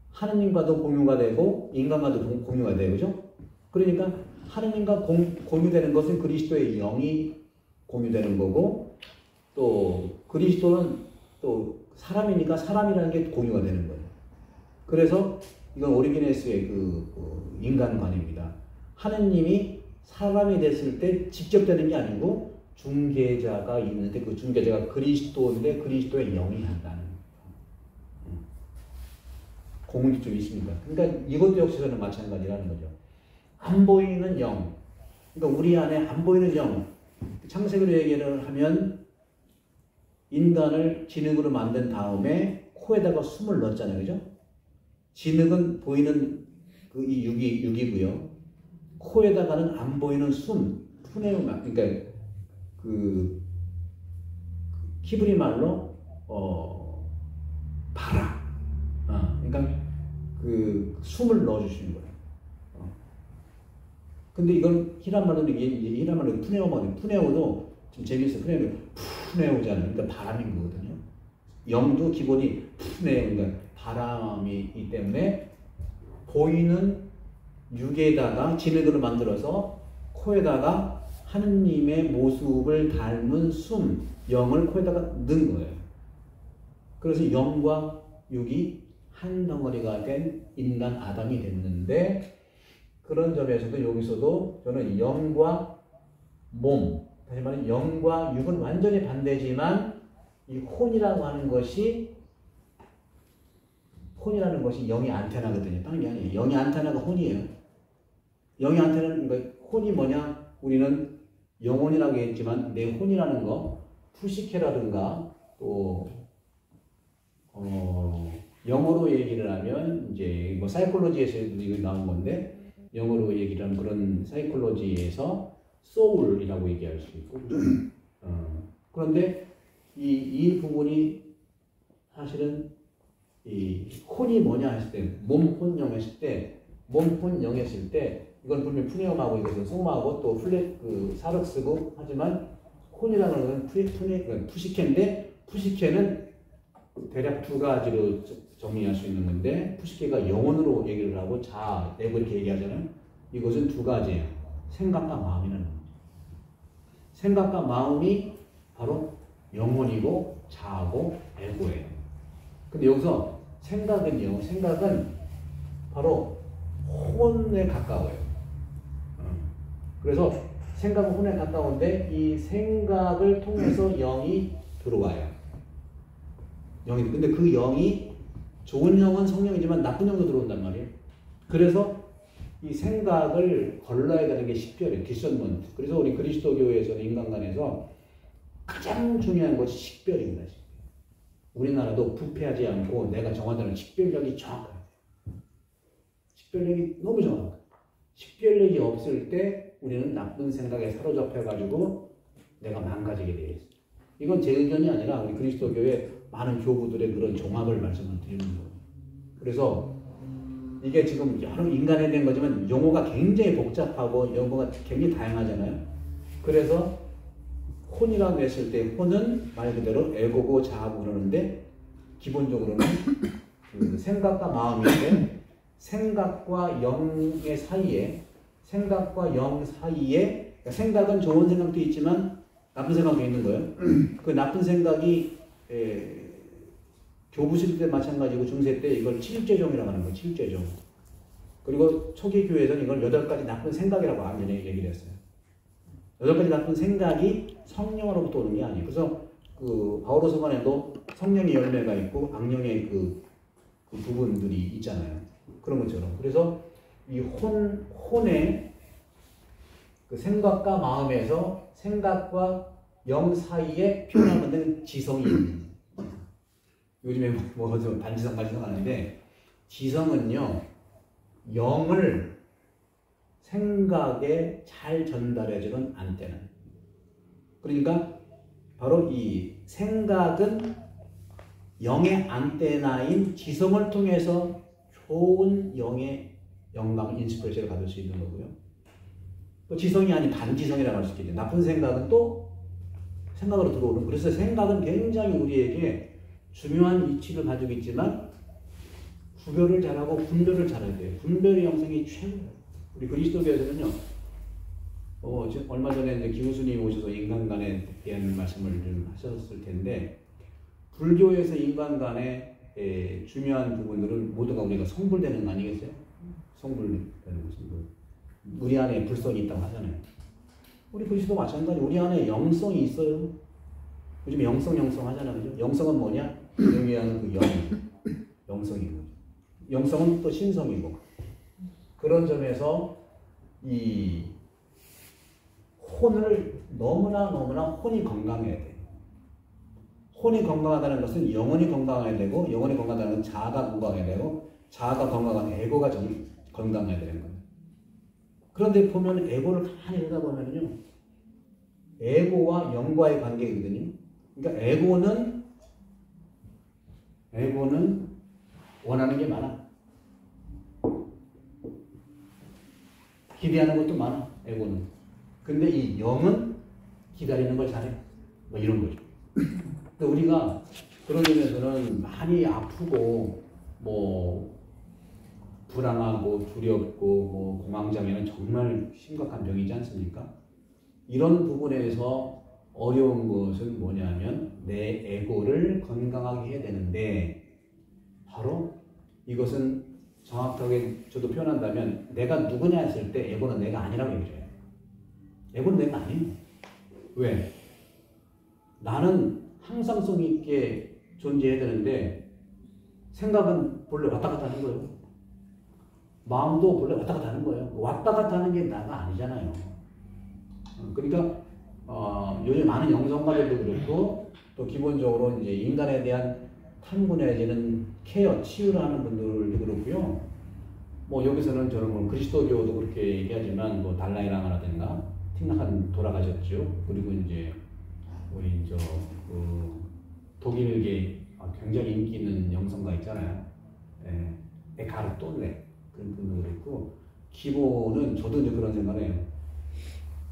하느님과도 공유가 되고 인간과도 공유가 돼요. 그죠? 그러니까 하느님과 공유되는 것은 그리스도의 영이 공유되는 거고 또 그리스도는 또 사람이니까 사람이라는 게 공유가 되는 거예요. 그래서 이건 오리기네스의 그 인간관입니다. 하느님이 사람이 됐을 때 직접 되는 게 아니고 중개자가 있는데 그 중개자가 그리스도인데 그리스도의 영이 한다는 공문이 좀 있습니다. 그러니까 이것도 역시 저는 마찬가지라는 거죠. 안 보이는 영, 그러니까 우리 안에 안 보이는 영, 창세기로 얘기를 하면 인간을 진흙으로 만든 다음에 코에다가 숨을 넣었잖아요. 그죠? 진흙은 보이는 그 이 육이고요. 코에다가는 안 보이는 숨, 푸네우마, 그러니까 그 히브리 말로 바라, 그러니까 그 숨을 넣어주시는 거예요. 근데 이건 히라말로 푸네오거든요. 푸네오도 좀 재밌어요. 푸네오잖아요. 그러니까 바람인 거거든요. 영도 기본이 푸네오, 그러니까 바람이기 때문에 보이는 육에다가 진흙으로 만들어서 코에다가 하느님의 모습을 닮은 숨, 영을 코에다가 넣은 거예요. 그래서 영과 육이 한 덩어리가 된 인간 아담이 됐는데 그런 점에서도 여기서도 저는 영과 몸, 다시 말하면 영과 육은 완전히 반대지만 이 혼이라고 하는 것이 영의 안테나거든요. 다른 게 아니에요. 영의 안테나가 혼이에요. 영의 안테나는 그러니까 혼이 뭐냐? 우리는 영혼이라고 했지만 내 혼이라는 거, 푸시케라든가 또 영어로 얘기를 하면 이제 뭐 사이콜로지에서 이거 나온 건데 영어로 얘기를 하면 그런 사이콜로지에서 소울이라고 얘기할 수 있고 그런데 이 부분이 사실은 이 혼이 뭐냐 했을 때 몸혼영했을 때 이건 분명히 푸네엄하고 이것은 소마하고 또 플랫 그 사륵스고 하지만 혼이라는 것은 푸시케인데 푸시케는 대략 두 가지로 정리할 수 있는 건데 푸시케가 영혼으로 얘기를 하고 자아, 에고 이렇게 얘기하잖아요. 이것은 두 가지예요. 생각과 마음이라는 거죠. 생각과 마음이 바로 영혼이고 자아고 에고예요. 근데 여기서 생각은 바로 혼에 가까워요. 그래서 생각은 혼에 가까운데 이 생각을 통해서 영이 들어와요. 근데 그 영이 좋은 영은 성령이지만 나쁜 영도 들어온단 말이에요. 그래서 이 생각을 걸러야 되는 게 식별이에요. 디선먼트. 그래서 우리 그리스도교에서는 인간관에서 가장 중요한 것이 식별입니다. 우리나라도 부패하지 않고 내가 정한다는 식별력이 정확해요. 식별력이 너무 정확해요. 식별력이 없을 때 우리는 나쁜 생각에 사로잡혀가지고 내가 망가지게 되어 있어요. 이건 제 의견이 아니라 우리 그리스도교의 많은 교부들의 그런 종합을 말씀을 드리는 거예요. 그래서 이게 지금 여러 인간에 대한 거지만 용어가 굉장히 복잡하고 용어가 굉장히 다양하잖아요. 그래서 혼이라고 했을 때 혼은 말 그대로 에고고 자아고 그러는데 기본적으로는 그 생각과 마음인데 생각과 영의 사이에 그러니까 생각은 좋은 생각도 있지만 나쁜 생각도 있는 거예요. 그 나쁜 생각이 교부실 때 마찬가지고 중세 때 이걸 7죄종이라고 하는 거예요. 7죄종. 그리고 초기 교회에서는 이걸 8가지 나쁜 생각이라고 하면에 얘기를 했어요. 8가지 나쁜 생각이 성령으로부터 오는 게 아니에요. 그래서 그 바오로 서간에도 성령의 열매가 있고 악령의 그 부분들이 있잖아요. 그런 것처럼. 그래서 이 혼의 그 생각과 마음에서 생각과 영 사이에 표현하는 데는 지성이 있는. 요즘에 뭐 반지성, 반지성 하는데 지성은요 영을 생각에 잘 전달해주는 안테나. 그러니까 바로 이 생각은 영의 안테나인 지성을 통해서 좋은 영의 영감, 인스피레이션을 받을 수 있는 거고요. 또 지성이 아닌 반지성이라고 할 수 있겠죠. 나쁜 생각은 또 생각으로 들어오는. 그래서 생각은 굉장히 우리에게 중요한 위치를 가지고 있지만 구별을 잘하고 분별을 잘해야 돼요. 분별의 영성이 최고예요. 우리 그리스도교에서는요. 얼마 전에 이제 기우스님이 오셔서 인간관에 대한 말씀을 좀 하셨을 텐데 불교에서 인간관의 중요한 부분들은 모두가 우리가 성불되는 거 아니겠어요? 성불되는 것은 우리 안에 불성이 있다고 하잖아요. 우리 그리스도 마찬가지. 우리 안에 영성이 있어요. 요즘 영성 하잖아요. 그죠? 영성은 뭐냐? 영이라는 그 영성이고. 영성은 또 신성이고. 그런 점에서 이 혼을 너무나 혼이 건강해야 돼요. 혼이 건강하다는 것은 영혼이 건강해야 되고, 영혼이 건강하다는 것은 자아가 건강해야 되고, 자아가 건강한 에고가 건강해야 되는 거예요. 그런데 보면 에고를 가만히 보다 보면요, 에고와 영과의 관계거든요. 그러니까 에고는 원하는 게 많아. 기대하는 것도 많아. 에고는. 근데 이 영은 기다리는 걸 잘해. 뭐 이런 거죠. 근데 우리가 그런 점에서는 많이 아프고 뭐 불안하고 두렵고 뭐 공황장애는 정말 심각한 병이지 않습니까? 이런 부분에서 어려운 것은 뭐냐면 내 에고를 건강하게 해야 되는데 바로 이것은 정확하게 저도 표현한다면 내가 누구냐 했을 때 에고는 내가 아니라고 얘기해요. 에고는 내가 아니에요. 왜? 나는 항상성 있게 존재해야 되는데 생각은 본래 왔다 갔다 하는 거예요. 마음도 본래 왔다 갔다 하는 거예요. 왔다 갔다 하는 게 나가 아니잖아요. 그러니까 요즘 많은 영성가들도 그렇고 또 기본적으로 이제 인간에 대한 탐구 내지는 케어, 치유를 하는 분들도 그렇고요. 뭐 여기서는 저는 뭐 그리스도교도 그렇게 얘기하지만 뭐 달라이라마라든가 틱낙한 돌아가셨죠. 그리고 이제 우리 그 독일계 굉장히 인기 있는 영성가 있잖아요. 에카르 톨레 그런 분도 그렇고 기본은 저도 이제 그런 생각을 해요.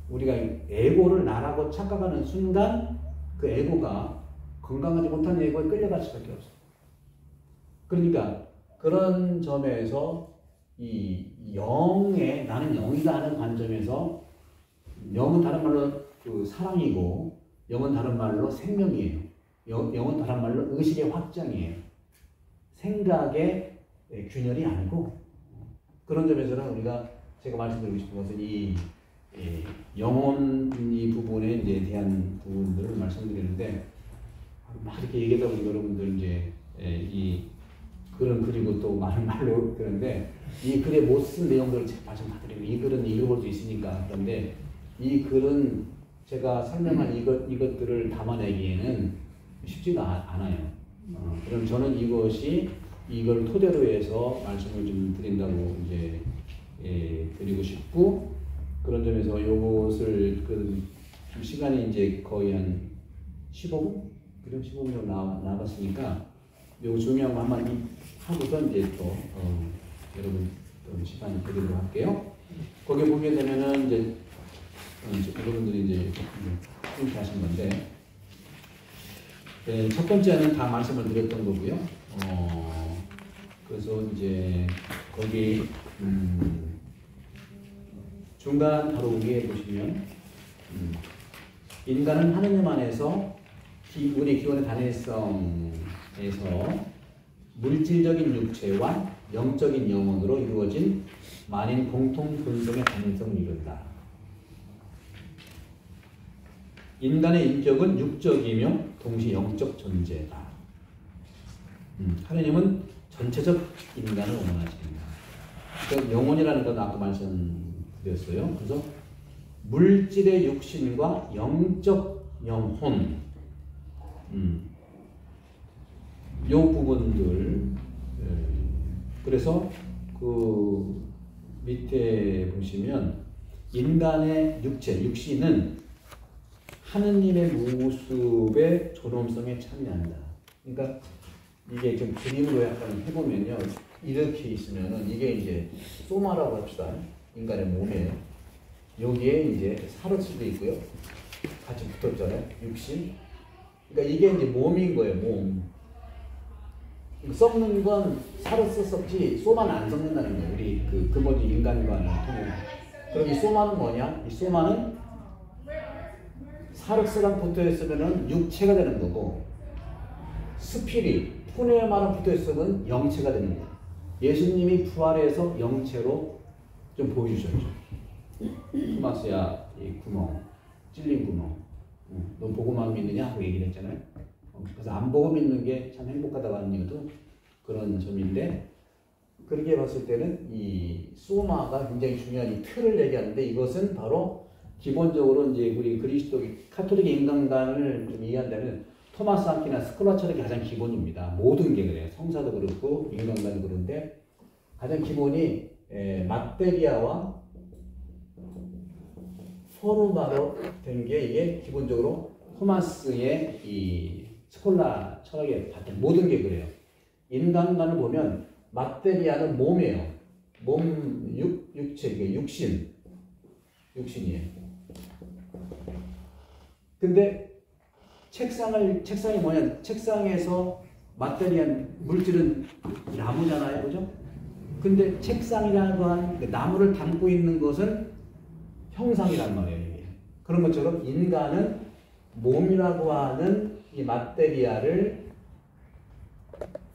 우리가 에고를 나라고 착각하는 순간 그 에고가 건강하지 못한 에고에 끌려갈 수밖에 없어요. 그러니까 그런 점에서 이 영의 나는 영이다 하는 관점에서 영은 다른 말로 그 사랑이고 영은 다른 말로 생명이에요. 영은 다른 말로 의식의 확장이에요. 생각의 균열이 아니고 그런 점에서는 우리가 제가 말씀드리고 싶은 것은 이 영혼 이 부분에 이제 대한 부분들을 말씀드리는데 막 이렇게 얘기하다 보니 여러분들 이제 이 글은 그리고 또 많은 말로 그런데 이 글에 못 쓴 내용들을 제가 말씀 다 드리고 이 글은 읽어볼 수 있으니까 그런데 이 글은 제가 설명한 이것들을 담아내기에는 쉽지가 않아요. 그럼 저는 이걸 토대로 해서 말씀을 좀 드린다고 이제 드리고 싶고 그런 점에서 요것을 좀 시간이 이제 거의 한 15분? 그럼 15분 정도 나갔으니까 요거 중요한 거 한마디 하고서 이제 또 여러분 또 시간 드리도록 할게요. 거기 보게 되면은 이제 여러분들이 이제 이렇게 하신 건데 첫 번째는 다 말씀을 드렸던 거고요. 그래서 이제 거기 중간 바로 위에 보시면 인간은 하느님 안에서 우리 기원의 단일성에서 물질적인 육체와 영적인 영혼으로 이루어진 만인 공통 본성의 단일성을 이룬다. 인간의 인격은 육적이며 동시에 영적 존재다. 하느님은 전체적 인간을 원하십니다. 그러니까 영혼이라는 건 아까 말씀드렸어요. 그래서 물질의 육신과 영적 영혼 요 부분들 그래서 그 밑에 보시면 인간의 육신은 하느님의 모습의 존엄성에 참여한다. 그러니까 이게 좀 그림으로 약간 해보면요. 이렇게 있으면은 이게 이제 소마라고 합시다. 인간의 몸이에요. 여기에 이제 살을 있고요. 같이 붙었잖아요. 육신. 그러니까 이게 이제 몸인 거예요. 몸. 썩는 건 살을 썩지 소마는 안 썩는다는 거예요. 우리 그 뭐지 인간관을 통해. 그럼 이 소마는 뭐냐? 이 소마는 사륵스랑 붙어 있으면은 육체가 되는 거고 스피릿 푸네마랑 붙어 있으면 영체가 되는 거예요. 예수님이 부활해서 영체로 좀 보여주셨죠. 토마스야 이 구멍, 찔린 구멍. 너 보고만 믿느냐 하고 얘기를 했잖아요. 그래서 안 보고 믿는 게 참 행복하다고 하는 이유도 그런 점인데 그렇게 봤을 때는 이 소마가 굉장히 중요한 이 틀을 얘기하는데 이것은 바로 기본적으로 이제 우리 그리스도 카톨릭 인간관을 좀 이해한다면 토마스 아퀴나 스콜라 철학이 가장 기본입니다. 모든 게 그래요. 성사도 그렇고 인간관도 그런데 가장 기본이 마테리아와 포르마로 된 게 이게 기본적으로 토마스의 이 스콜라 철학의 바탕 모든 게 그래요. 인간관을 보면 마테리아는 몸이에요. 몸 육체 이게 육신이에요. 근데 책상이 뭐냐? 책상에서 마테리안 물질은 나무잖아요, 그죠? 근데 책상이라고 하는 나무를 담고 있는 것은 형상이란 말이에요. 이게. 그런 것처럼 인간은 몸이라고 하는 이 마테리아를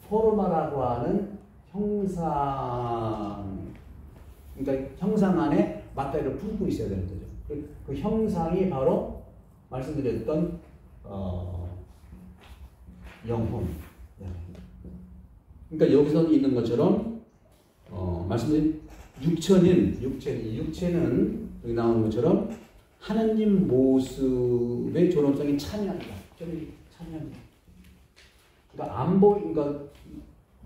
포르마라고 하는 형상, 그러니까 형상 안에 마테리아를 품고 있어야 되는 거죠. 그 형상이 바로 말씀드렸던 영혼. 그러니까 여기서 있는 것처럼 말씀드린 육체는 여기 나오는 것처럼 하느님 모습의 존엄성이 참여한다. 참여한다. 그러니까 그러니까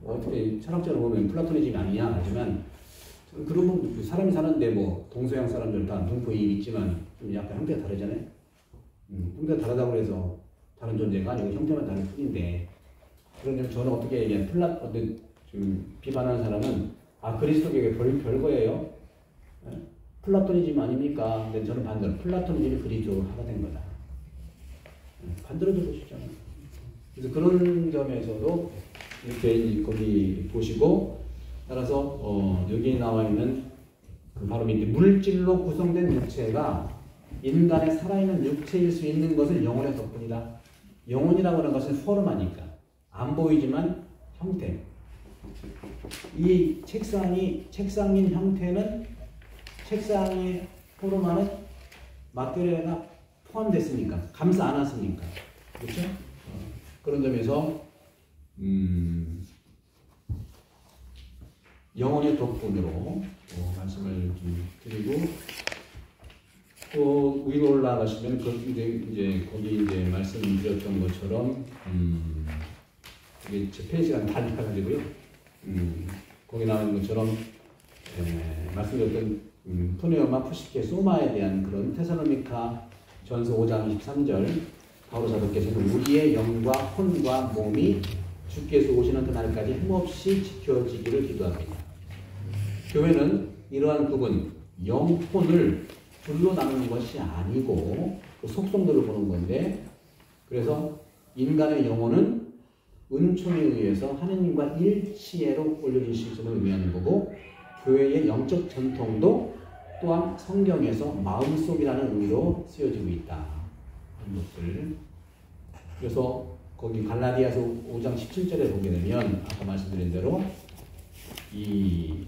어떻게 철학적으로 보면 플라토니즘이 아니냐 하지만 그러면 사람이 사는데 뭐 동서양 사람들 다 동포이 있지만 좀 약간 형태가 다르잖아요. 형태가 다르다고 해서 다른 존재가 아니고 형태만 다른 뿐인데 그러면 저는 어떻게 얘기하면 지금 비판하는 사람은 그리스도교가 별거예요. 플라토니즘 아닙니까? 근데 저는 반대로 플라토니즘이 그리스도화가 된 거다. 반대로 들어보시잖아요. 그래서 그런 점에서도 이렇게 거기 보시고 따라서 여기 나와 있는 바로 밑에 물질로 구성된 육체가 인간의 살아있는 육체일 수 있는 것은 영혼의 덕분이다. 영혼이라고 하는 것은 포름하니까 안 보이지만 형태. 이 책상인 형태는 책상에 포름하는 마테리얼가 포함됐으니까 감싸 안았으니까 그렇죠? 그런 점에서 영혼의 덕분으로 말씀을 좀 드리고 또 위로 올라가시면 이제 거기 이제 말씀드렸던 것처럼 이게 제 페이지가 달라가지고요. 거기 나오는 것처럼 말씀드렸던 푸네오마 푸시케 소마에 대한 그런 테살로니가 전서 5장 23절 바로 사도께서는 우리의 영과 혼과 몸이 주께서 오시는 그날까지 흠없이 지켜지기를 기도합니다. 교회는 이러한 구분, 영, 혼을 둘로 나누는 것이 아니고 그 속성들을 보는 건데 그래서 인간의 영혼은 은총에 의해서 하느님과 일치해로 올려진 시스템을 의미하는 거고 교회의 영적 전통도 또한 성경에서 마음속이라는 의미로 쓰여지고 있다. 이런 것들. 그래서 거기 갈라디아서 5장 17절에 보게 되면 아까 말씀드린 대로 이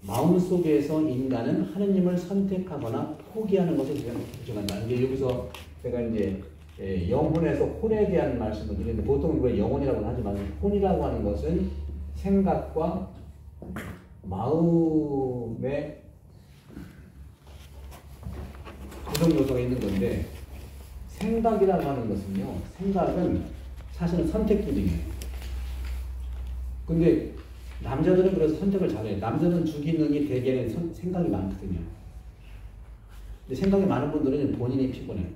마음속에서 인간은 하느님을 선택하거나 포기하는 것을 주장한다. 이제 여기서 제가 이제 영혼에서 혼에 대한 말씀을 드리는데 보통 이걸 영혼이라고는 하지만 혼이라고 하는 것은 생각과 마음의 구성 요소가 있는 건데 생각이라고 하는 것은요. 생각은 사실은 선택 기능이에요. 근데 남자들은 그래서 선택을 잘해요. 남자는 주기능이 대개는 생각이 많거든요. 근데 생각이 많은 분들은 본인이 피곤해요.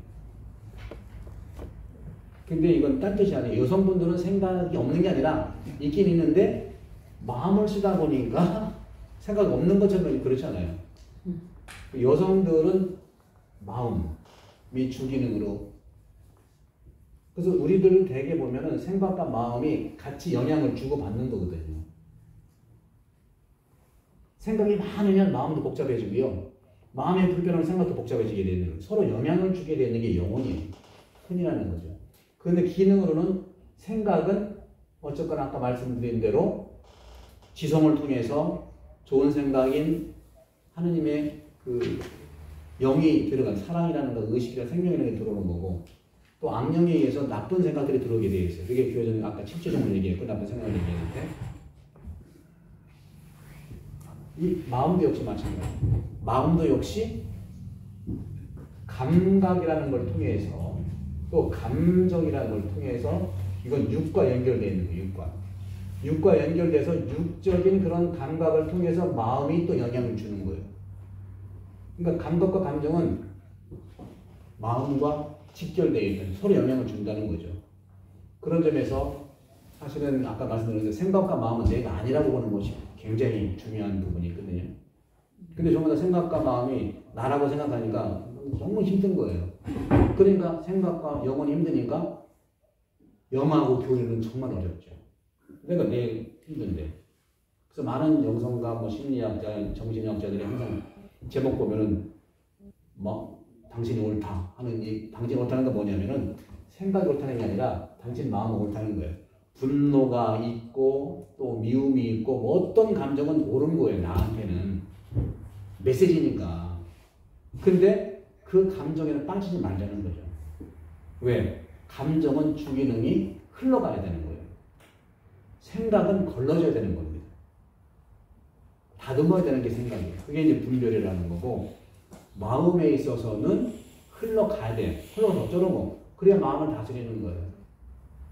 근데 이건 딴 뜻이 아니에요. 여성분들은 생각이 없는 게 아니라 있긴 있는데 마음을 쓰다 보니까 생각이 없는 것처럼 그렇잖아요. 여성들은 마음이 주기능으로 그래서 우리들은 대개 보면은 생각과 마음이 같이 영향을 주고받는 거거든요. 생각이 많으면 마음도 복잡해지고요. 마음이 불편하면 생각도 복잡해지게 되는 거예요. 서로 영향을 주게 되는 게 영혼이에요. 혼이라는 거죠. 그런데 기능으로는 생각은 어쨌거나 아까 말씀드린 대로 지성을 통해서 좋은 생각인 하느님의 그 영이 들어간 사랑이라는 것, 의식이나 생명이라는 게 들어오는 거고 또 악령에 의해서 나쁜 생각들이 들어오게 되어 있어요. 그게 교회전에 아까 칠조정을 얘기했고 나쁜 생각을 얘기했는데 이 마음도 역시 마찬가지예요. 마음도 역시 감각이라는 걸 통해서 또 감정이라는 걸 통해서 이건 육과 연결되어 있는 거예요. 육과 연결돼서 육적인 그런 감각을 통해서 마음이 또 영향을 주는 거예요. 그러니까 감각과 감정은 마음과 직결되어 있는 서로 영향을 준다는 거죠. 그런 점에서 사실은 아까 말씀드렸는데 생각과 마음은 내가 아니라고 보는 것이 굉장히 중요한 부분이 있거든요. 근데 전부 다 생각과 마음이 나라고 생각하니까 너무 힘든 거예요. 그러니까 생각과 영혼이 힘드니까 영하고 교류는 정말 어렵죠. 그러니까 내일 힘든데. 그래서 많은 영성가, 심리학자, 정신학자들이 항상 제목 보면은 당신이 옳다 하는 당신이 옳다는 건 뭐냐면은 생각이 옳다는 게 아니라 당신 마음이 옳다는 거예요. 분노가 있고 또 미움이 있고 뭐 어떤 감정은 옳은 거예요. 나한테는 메시지니까. 근데 그 감정에는 빠지지 말자는 거죠. 왜? 감정은 주기능이 흘러가야 되는 거예요. 생각은 걸러져야 되는 겁니다. 다듬어야 되는 게 생각이에요. 그게 이제 분별이라는 거고 마음에 있어서는 흘러가야 돼. 흘러서 어쩌려고. 그래야 마음을 다스리는 거예요.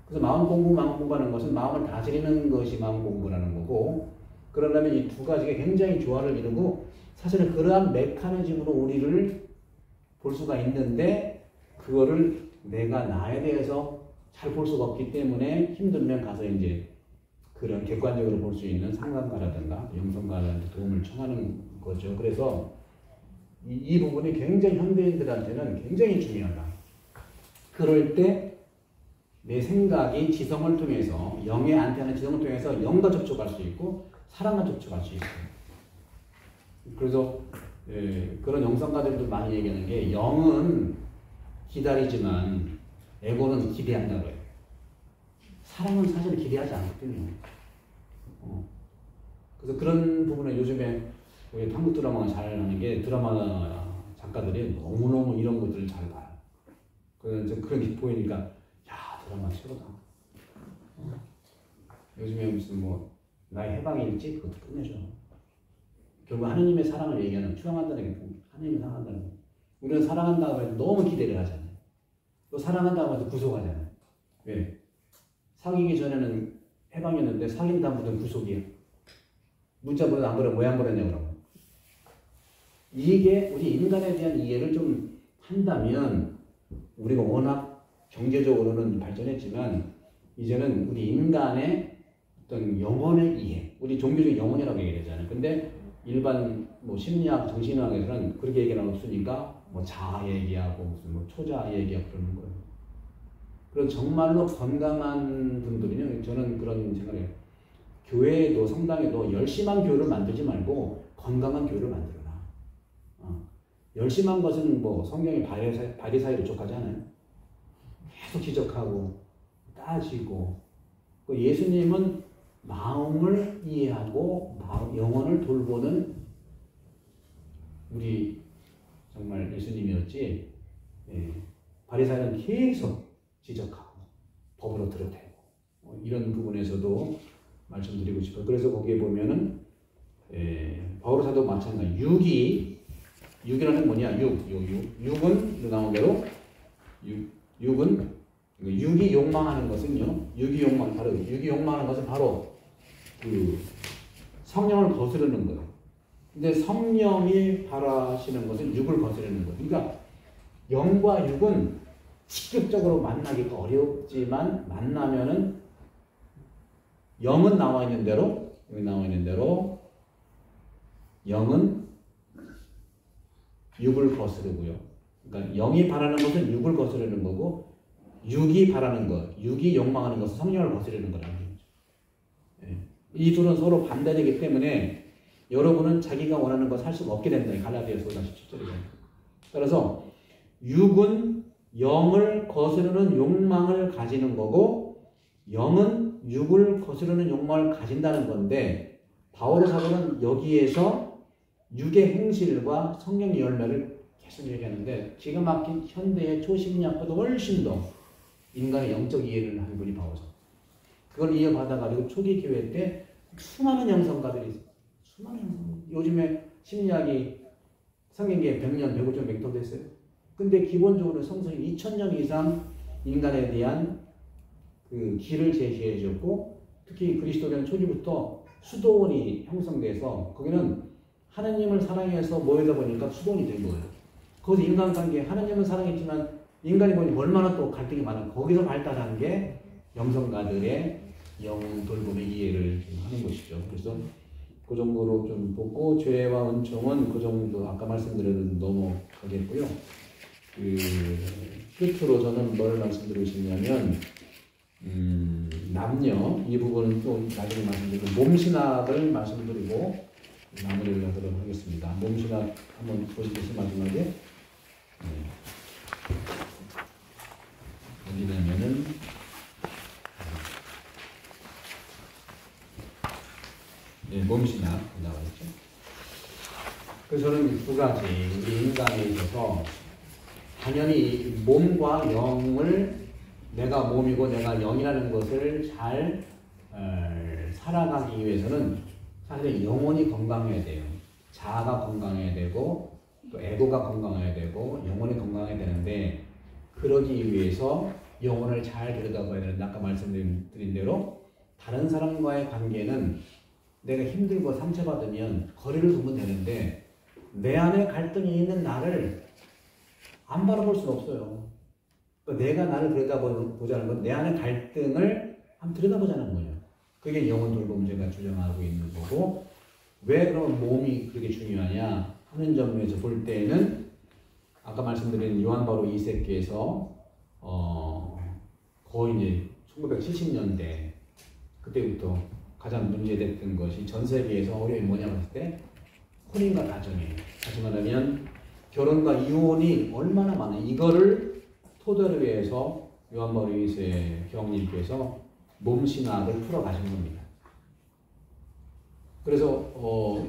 그래서 마음 공부하는 것은 마음을 다스리는 것이 마음 공부라는 거고, 그러려면 이 두 가지가 굉장히 조화를 이루고, 사실은 그러한 메커니즘으로 우리를 볼 수가 있는데, 그거를 내가 나에 대해서 잘 볼 수가 없기 때문에 힘들면 가서 이제 그런 객관적으로 볼 수 있는 상담가라든가 영성가한테 도움을 청하는 거죠. 그래서 이 부분이 굉장히 현대인들한테는 굉장히 중요하다. 그럴 때 내 생각이 지성을 통해서, 영의 안테나 지성을 통해서 영과 접촉할 수 있고 사랑과 접촉할 수 있어요. 그래서 그런 영성가들도 많이 얘기하는 게, 영은 기다리지만 에고는 기대한다고 해요. 사랑은 사실 기대하지 않거든요. 그래서 그런 부분에 요즘에 한국 드라마가 잘 하는 게, 드라마 작가들이 너무너무 이런 것들을 잘 봐요. 그런 게 보이니까, 야, 드라마 최고다. 요즘에 무슨 나의 해방일지 그것도 끝내줘. 결국 하느님의 사랑을 얘기하는, 추앙한다는 게 하느님을 사랑한다는 거. 우리는 사랑한다고 해도 너무 기대를 하잖아요. 또 사랑한다고 해도 구속하잖아요. 왜? 사귀기 전에는 해방이었는데 사귄 다음부터는 구속이에요. 문자 보내도 안 보내, 왜 안 보냈냐고 그러고. 이게 우리 인간에 대한 이해를 좀 한다면, 우리가 워낙 경제적으로는 발전했지만 이제는 우리 인간의 어떤 영혼의 이해, 우리 종교적인 영혼이라고 얘기하잖아요. 근데 일반 심리학, 정신의학에서는 그렇게 얘기는 없으니까 자아 얘기하고 무슨 초자아 얘기하고 그러는 거예요. 그래서 정말로 건강한 분들은요, 저는 그런 생각을 해요. 교회에도, 성당에도 열심한 교회를 만들지 말고 건강한 교회를 만들어라. 열심한 것은 성경의 바리사이로 족하지 않아요? 계속 지적하고 따지고. 예수님은 마음을 이해하고 영혼을 돌보는 우리 정말 예수님이었지. 바리사이는 계속 지적하고 법으로 들어대고 이런 부분에서도 말씀드리고 싶어요. 그래서 거기에 보면은 바울 사도 마찬가지. 육이라는 뭐냐? 육은 나온 대로 육이 욕망하는 것은요. 육이 욕망하는 것은 바로 그 성령을 거스르는 거예요. 근데 성령이 바라시는 것은 육을 거스르는 거예요. 그러니까 영과 육은 직접적으로 만나기가 어렵지만 만나면은 영은 나와 있는 대로, 여기 나와 있는 대로 영은 육을 거스르고요. 그러니까 영이 바라는 것은 육을 거스르는 거고, 육이 바라는 것, 육이 욕망하는 것은 성령을 거스르는 거라는 거죠. 이 둘은 서로 반대되기 때문에 여러분은 자기가 원하는 것 할 수가 없게 된다. 갈라디아서 17절에. 따라서 육은 영을 거스르는 욕망을 가지는 거고, 영은 육을 거스르는 욕망을 가진다는 건데, 바울 사도는 여기에서 육의 행실과 성령의 열매를 계속 얘기하는데, 기가 막힌 현대의 초심리학보다 훨씬 더 인간의 영적 이해를 한 분이 바울 사도. 그걸 이해받아가지고 초기 교회 때 수많은 영성가들이 있어요. 요즘에 심리학이 성경계에 100년, 150년 맹통됐어요. 근데 기본적으로 성서는 2000년 이상 인간에 대한 그 길을 제시해 줬고, 특히 그리스도교는 초기부터 수도원이 형성돼서 거기는 하나님을 사랑해서 모이다 보니까 수도원이 된 거예요. 거기서 인간관계, 하나님은 사랑했지만 인간이 보니 얼마나 또 갈등이 많은, 거기서 발달한 게 영성가들의 영 돌봄의 이해를 하는 것이죠. 그래서 그 정도로 좀 보고, 죄와 은총은 그 정도 아까 말씀드린 넘어가겠고요. 끝으로 저는 뭘 말씀드리고 싶냐면, 남녀, 이 부분은 또 나중에 말씀드리고, 몸신학을 말씀드리고 마무리를 하도록 하겠습니다. 몸신학 한번 보시겠어요, 마지막에? 어디냐면은, 몸신학 나와 있죠. 그래서 저는 두 가지, 우리 인간에 있어서 당연히 몸과 영을, 내가 몸이고 내가 영이라는 것을 잘 살아가기 위해서는 사실 영혼이 건강해야 돼요. 자아가 건강해야 되고, 또 에고가 건강해야 되고, 영혼이 건강해야 되는데, 되는데 그러기 위해서 영혼을 잘 들여다봐야 되는데 아까 말씀드린 대로 다른 사람과의 관계는 내가 힘들고 상처받으면 거리를 두면 되는데 내 안에 갈등이 있는 나를 안 바라볼 수는 없어요. 내가 나를 들여다보자는 건 내 안에 갈등을 한번 들여다보자는 거예요. 그게 영혼 돌봄제가 주장하고 있는 거고 왜 그럼 몸이 그렇게 중요하냐 하는 점에서 볼 때는 아까 말씀드린 요한 바로 2세께서 거의 이제 1970년대 그때부터 가장 문제됐던 것이 전 세계에서 어려움이 뭐냐고 했을 때 혼인과 가정이에요. 다시 말하면 결혼과 이혼이 얼마나 많아요. 이거를 토대로 해서 요한 바로 2세 교황님께서 몸신학을 풀어가신 겁니다. 그래서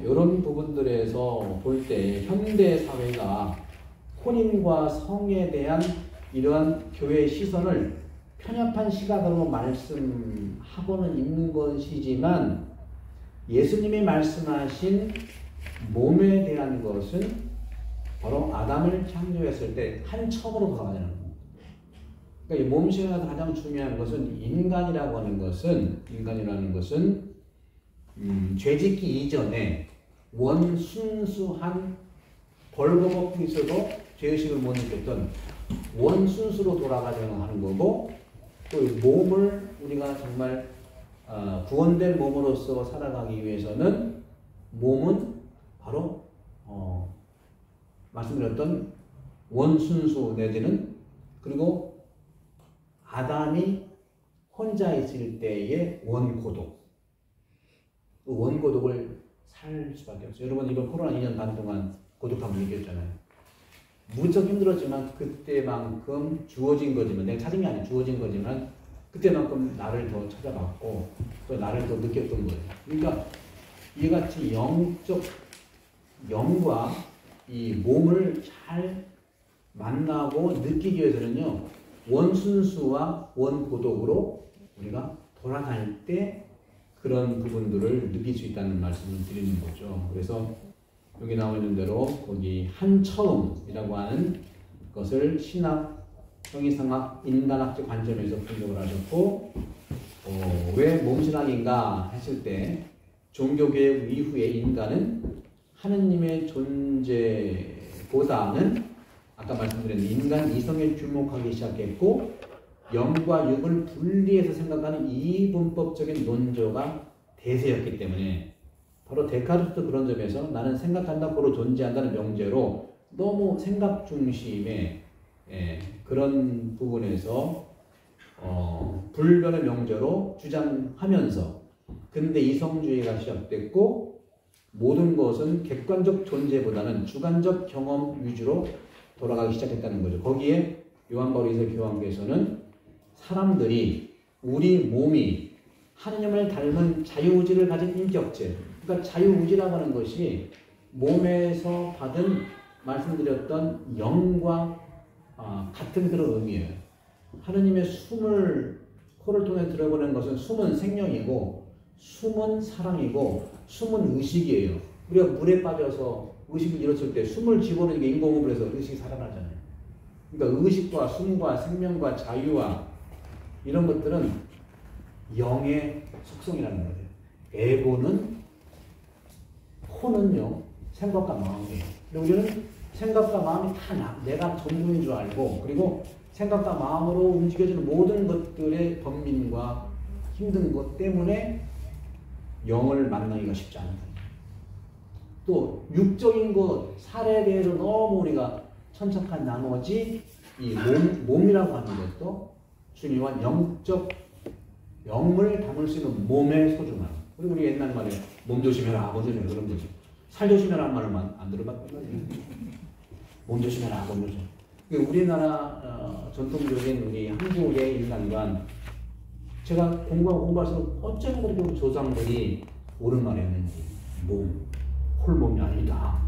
이런 부분들에서 볼 때 현대 사회가 혼인과 성에 대한 이러한 교회의 시선을 편협한 시각으로 말씀하고는 있는 것이지만 예수님이 말씀하신 몸에 대한 것은 바로 아담을 창조했을 때 한 척으로 돌아가자는 겁니다. 그러니까 이 몸신학에서 가장 중요한 것은 인간이라는 것은 죄짓기 이전에 원순수한 벌거벗고 있어도 죄의식을 못 느꼈던 원순수로 돌아가자고 하는 거고 또 몸을 우리가 정말 구원된 몸으로서 살아가기 위해서는 몸은 바로 말씀드렸던 원순수 내지는 그리고 아담이 혼자 있을 때의 원고독 그 원고독을 살 수밖에 없어요. 여러분 이번 코로나 2년 반 동안 고독함을 느꼈잖아요. 무척 힘들었지만 그때만큼 주어진 거지만 내가 찾은 게 아니라 주어진 거지만 그때만큼 나를 더 찾아봤고 또 나를 더 느꼈던 거예요. 그러니까 이같이 영과 이 몸을 잘 만나고 느끼기 위해서는요 원순수와 원고독으로 우리가 돌아갈 때 그런 부분들을 느낄 수 있다는 말씀을 드리는 거죠. 그래서 여기 나와 있는 대로 거기 한처음이라고 하는 것을 신학, 형이상학, 인간학적 관점에서 분석을 하셨고 왜 몸신학인가 했을 때 종교개혁 이후에 인간은 하느님의 존재보다는 아까 말씀드린 인간 이성에 주목하기 시작했고 영과 육을 분리해서 생각하는 이분법적인 논조가 대세였기 때문에 바로 데카르트 그런 점에서 나는 생각한다 고로 존재한다는 명제로 너무 생각 중심의 그런 부분에서 불변의 명제로 주장하면서 근대 이성주의가 시작됐고 모든 것은 객관적 존재보다는 주관적 경험 위주로 돌아가기 시작했다는 거죠. 거기에 요한 바로 2세 교황께서는 사람들이 우리 몸이 하느님을 닮은 자유의지를 가진 인격체 그러니까 자유의지라고 하는 것이 몸에서 받은 말씀드렸던 영과 같은 그런 의미예요. 하느님의 숨을 코를 통해 들어보는 것은 숨은 생명이고 숨은 사랑이고 숨은 의식이에요. 우리가 물에 빠져서 의식을 잃었을 때 숨을 집어넣는 게 인공호흡을 해서 의식이 살아나잖아요. 그러니까 의식과 숨과 생명과 자유와 이런 것들은 영의 속성이라는 거예요. 에고는 혼은요 생각과 마음이에요. 근데 우리는 생각과 마음이 다 내가 전부인 줄 알고 그리고 생각과 마음으로 움직여지는 모든 것들의 번민과 힘든 것 때문에 영을 만나기가 쉽지 않은 거예요. 또 육적인 것, 살에 대해서 너무 우리가 천착한 나머지 이 몸이라고 하는 것도 중요한 영을 담을 수 있는 몸의 소중함. 우리 옛날 말에 몸 조심해라, 몸 조심해라 그런 거지. 살 조심해라 말만 안 들어봤던 거지. 몸 조심해라, 몸 조심. 우리나라 전통적인 우리 한국의 인간관 제가 공부할수록 어쩌면 그렇게 우리 조상들이 옳은 말이었는지 홀몸이 아니다.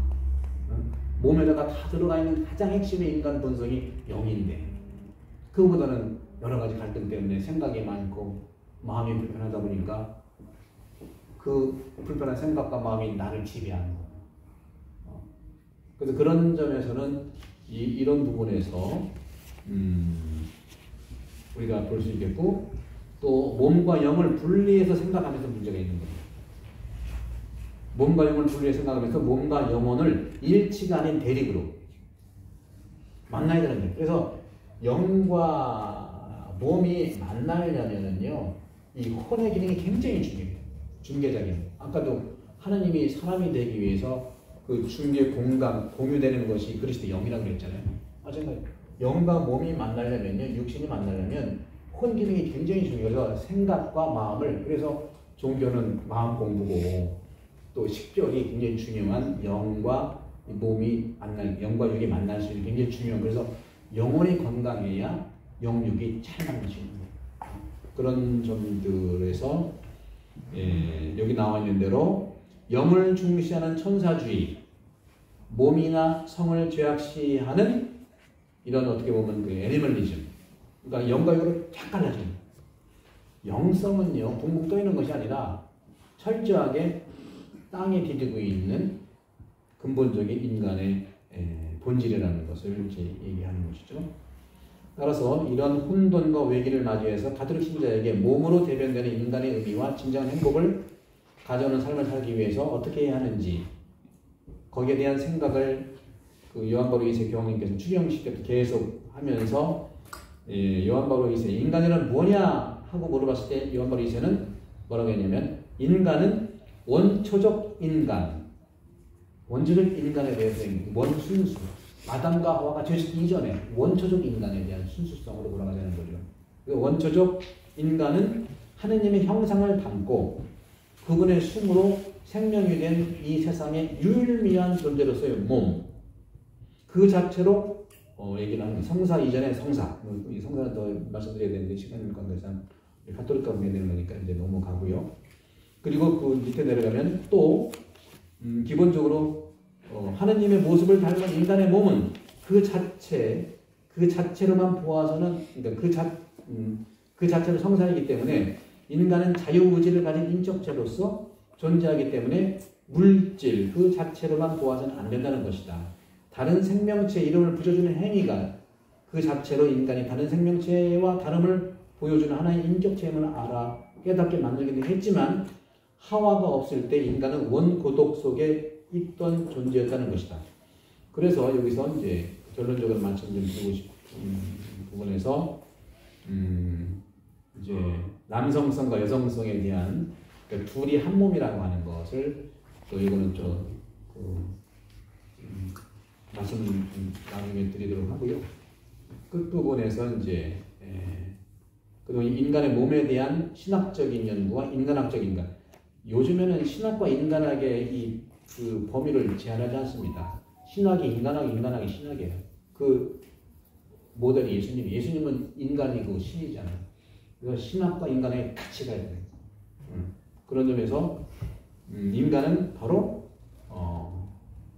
몸에다가 다 들어가 있는 가장 핵심의 인간 본성이 영인데 그거보다는 여러 가지 갈등 때문에 생각이 많고 마음이 불편하다 보니까 그 불편한 생각과 마음이 나를 지배하는 거예요. 그래서 그런 점에서는 이런 부분에서 우리가 볼 수 있겠고, 또 몸과 영을 분리해서 생각하면서 문제가 있는 겁니다. 몸과 영을 분리해서 생각하면서 몸과 영혼을 일치가 아닌 대립으로 만나야 되는데, 그래서 영과 몸이 만나려면은요, 이 혼의 기능이 굉장히 중요해요. 중개자기능. 아까도 하나님이 사람이 되기 위해서 그 중개 공감, 공유되는 것이 그리스도 영이라고 그랬잖아요. 마찬가지. 영과 몸이 만나려면요, 육신이 만나려면 혼 기능이 굉장히 중요해서 생각과 마음을, 그래서 종교는 마음 공부고, 또 식별이 굉장히 중요한 영과 몸이 영과 육이 만날 수 있는 굉장히 중요한, 그래서 영혼이 건강해야 영육이 잘 맞는 수 있는 거예요. 그런 점들에서 여기 나와 있는 대로 영을 중시하는 천사주의, 몸이나 성을 죄악시하는 이런 어떻게 보면 그 애니멀리즘, 그러니까 영과 육으로 쫙 갈라져요. 영성은요, 붕붕 떠 있는 것이 아니라 철저하게 땅에 디디고 있는 근본적인 인간의 본질이라는 것을 이제 얘기하는 것이죠. 따라서 이런 혼돈과 외기를 맞이해서 가톨릭 신자에게 몸으로 대변되는 인간의 의미와 진정한 행복을 가져오는 삶을 살기 위해서 어떻게 해야 하는지, 거기에 대한 생각을 그 요한 바울 2세 교황님께서 추경식 때부터 계속 하면서 요한 바울 2세 인간이란 뭐냐 하고 물어봤을 때 요한 바울 2세는 뭐라고 했냐면, 인간은 원초적 인간, 원초적 인간에 대해서 원순수, 아담과 하와가 죄짓기 이전에 원초적 인간에 대한 순수성으로 돌아가자는 거죠. 원초적 인간은 하느님의 형상을 담고 그분의 숨으로 생명이 된 이 세상의 유일미한 존재로서의 몸, 그 자체로 얘기를 하는 거예요. 성사 이전에 성사, 이 성사는 더 말씀드려야 되는데 시간 관계상 가톨릭 가면 되는 거니까 이제 넘어가고요. 그리고 그 밑에 내려가면 또 기본적으로 하느님의 모습을 닮은 인간의 몸은 그 자체로만 보아서는, 그러니까 그 자체로 성산이기 때문에 인간은 자유의지를 가진 인격체로서 존재하기 때문에 물질 그 자체로만 보아서는 안 된다는 것이다. 다른 생명체 이름을 붙여주는 행위가 그 자체로 인간이 다른 생명체와 다름을 보여주는 하나의 인격체임을 알아 깨닫게 만들기도 했지만, 하와가 없을 때 인간은 원고독 속에 있던 존재였다는 것이다. 그래서 여기서 이제 결론적으로 말씀 좀 드리고 싶은 부분에서 이제 남성성과 여성성에 대한 그러니까 둘이 한 몸이라고 하는 것을 또 이거는 좀 말씀 나중에 드리도록 하고요. 끝부분에서 이제 그동안 인간의 몸에 대한 신학적인 연구와 인간학적인 인간. 요즘에는 신학과 인간학의 그 범위를 제한하지 않습니다. 신학이 인간학, 인간학이 신학이에요. 그 모델이 예수님은 인간이고 신이잖아요. 그래서 신학과 인간에 같이 가야 돼요. 그런 점에서 인간은 바로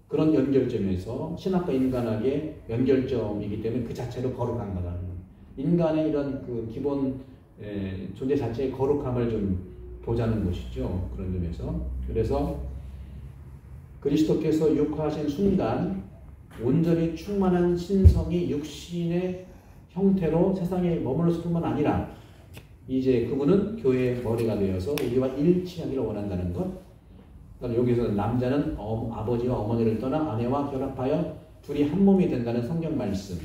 그런 연결점에서 신학과 인간학의 연결점이기 때문에 그 자체로 거룩한 거라는 거예요. 인간의 이런 그 기본 존재 자체의 거룩함을 좀 보자는 것이죠. 그런 점에서. 그래서 그리스도께서 육화하신 순간 온전히 충만한 신성이 육신의 형태로 세상에 머물렀을 뿐만 아니라 이제 그분은 교회의 머리가 되어서 우리와 일치하기를 원한다는 것. 그러니까 여기서 남자는 아버지와 어머니를 떠나 아내와 결합하여 둘이 한 몸이 된다는 성경 말씀.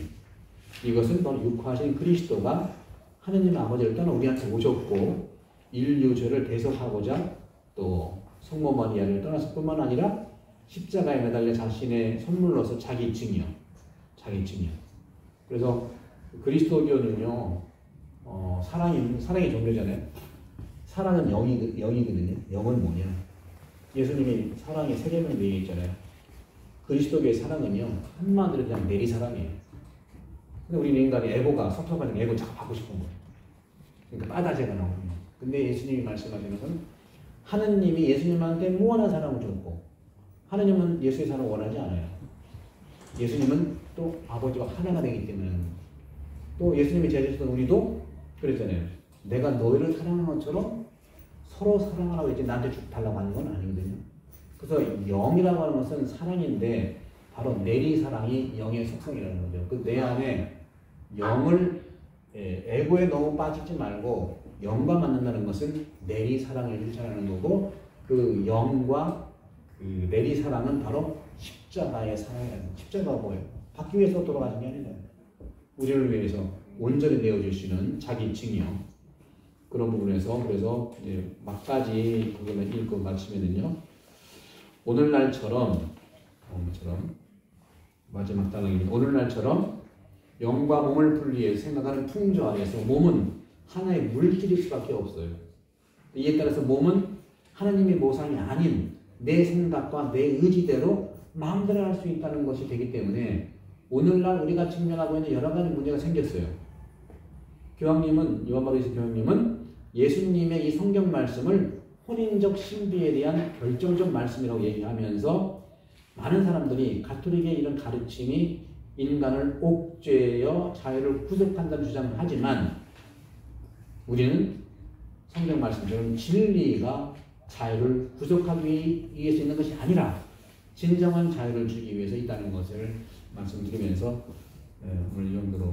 이것은 바로 육화하신 그리스도가 하느님 아버지를 떠나 우리한테 오셨고 인류 죄를 대속하고자 또 성모 마리아를 떠났을 뿐만 아니라 십자가에 매달려 자신의 선물로서 자기 증여. 그래서 그리스도교는요, 사랑의 종교잖아요. 사랑은 영이거든요. 영은 뭐냐? 예수님이 사랑의 세 개명을 얘기했잖아요. 그리스도교의 사랑은요, 한마디로 그냥 내리사랑이에요. 근데 우리는 인간이 섭섭한 에고 자꾸 받고 싶은 거예요. 그러니까 빠다제가 나오는 거예요. 근데 예수님이 말씀하시는 것은 하느님이 예수님한테 무한한 사랑을 줬고 하느님은 예수의 사랑을 원하지 않아요. 예수님은 또 아버지와 하나가 되기 때문에 또 예수님이 제자였던 우리도 그랬잖아요. 내가 너희를 사랑하는 것처럼 서로 사랑하라고 이제 나한테 달라고 하는 건 아니거든요. 그래서 영이라고 하는 것은 사랑인데 바로 내리사랑이 영의 속성이라는 거죠. 그 내 안에 영을 에고에 너무 빠지지 말고 영과 만난다는 것은 내리사랑을 일치하는 거고 그 영과 그 내리사랑은 바로 십자가의 사랑이라는 거예요. 십자가가 뭐예요? 받기 위해서 돌아가신 게 아니라 우리를 위해서 온전히 내어주시는 자기 징이요. 그런 부분에서 그래서 막까지 부분을 읽고 마치면은요. 오늘날처럼 마지막 단락입니다. 오늘날처럼 영과 몸을 분리해서 생각하는 풍조 안에서 몸은 하나의 물질일 수밖에 없어요. 이에 따라서 몸은 하나님의 모상이 아닌 내 생각과 내 의지대로 마음대로 할 수 있다는 것이 되기 때문에 오늘날 우리가 직면하고 있는 여러 가지 문제가 생겼어요. 요한바리스 교황님은 예수님의 이 성경 말씀을 혼인적 신비에 대한 결정적 말씀이라고 얘기하면서 많은 사람들이 가톨릭의 이런 가르침이 인간을 옥죄어 자유를 구속한다는 주장을 하지만 우리는 성경 말씀처럼 진리가 자유를 구속하기 위해서 있는 것이 아니라 진정한 자유를 주기 위해서 있다는 것을 말씀드리면서 오늘 이 정도로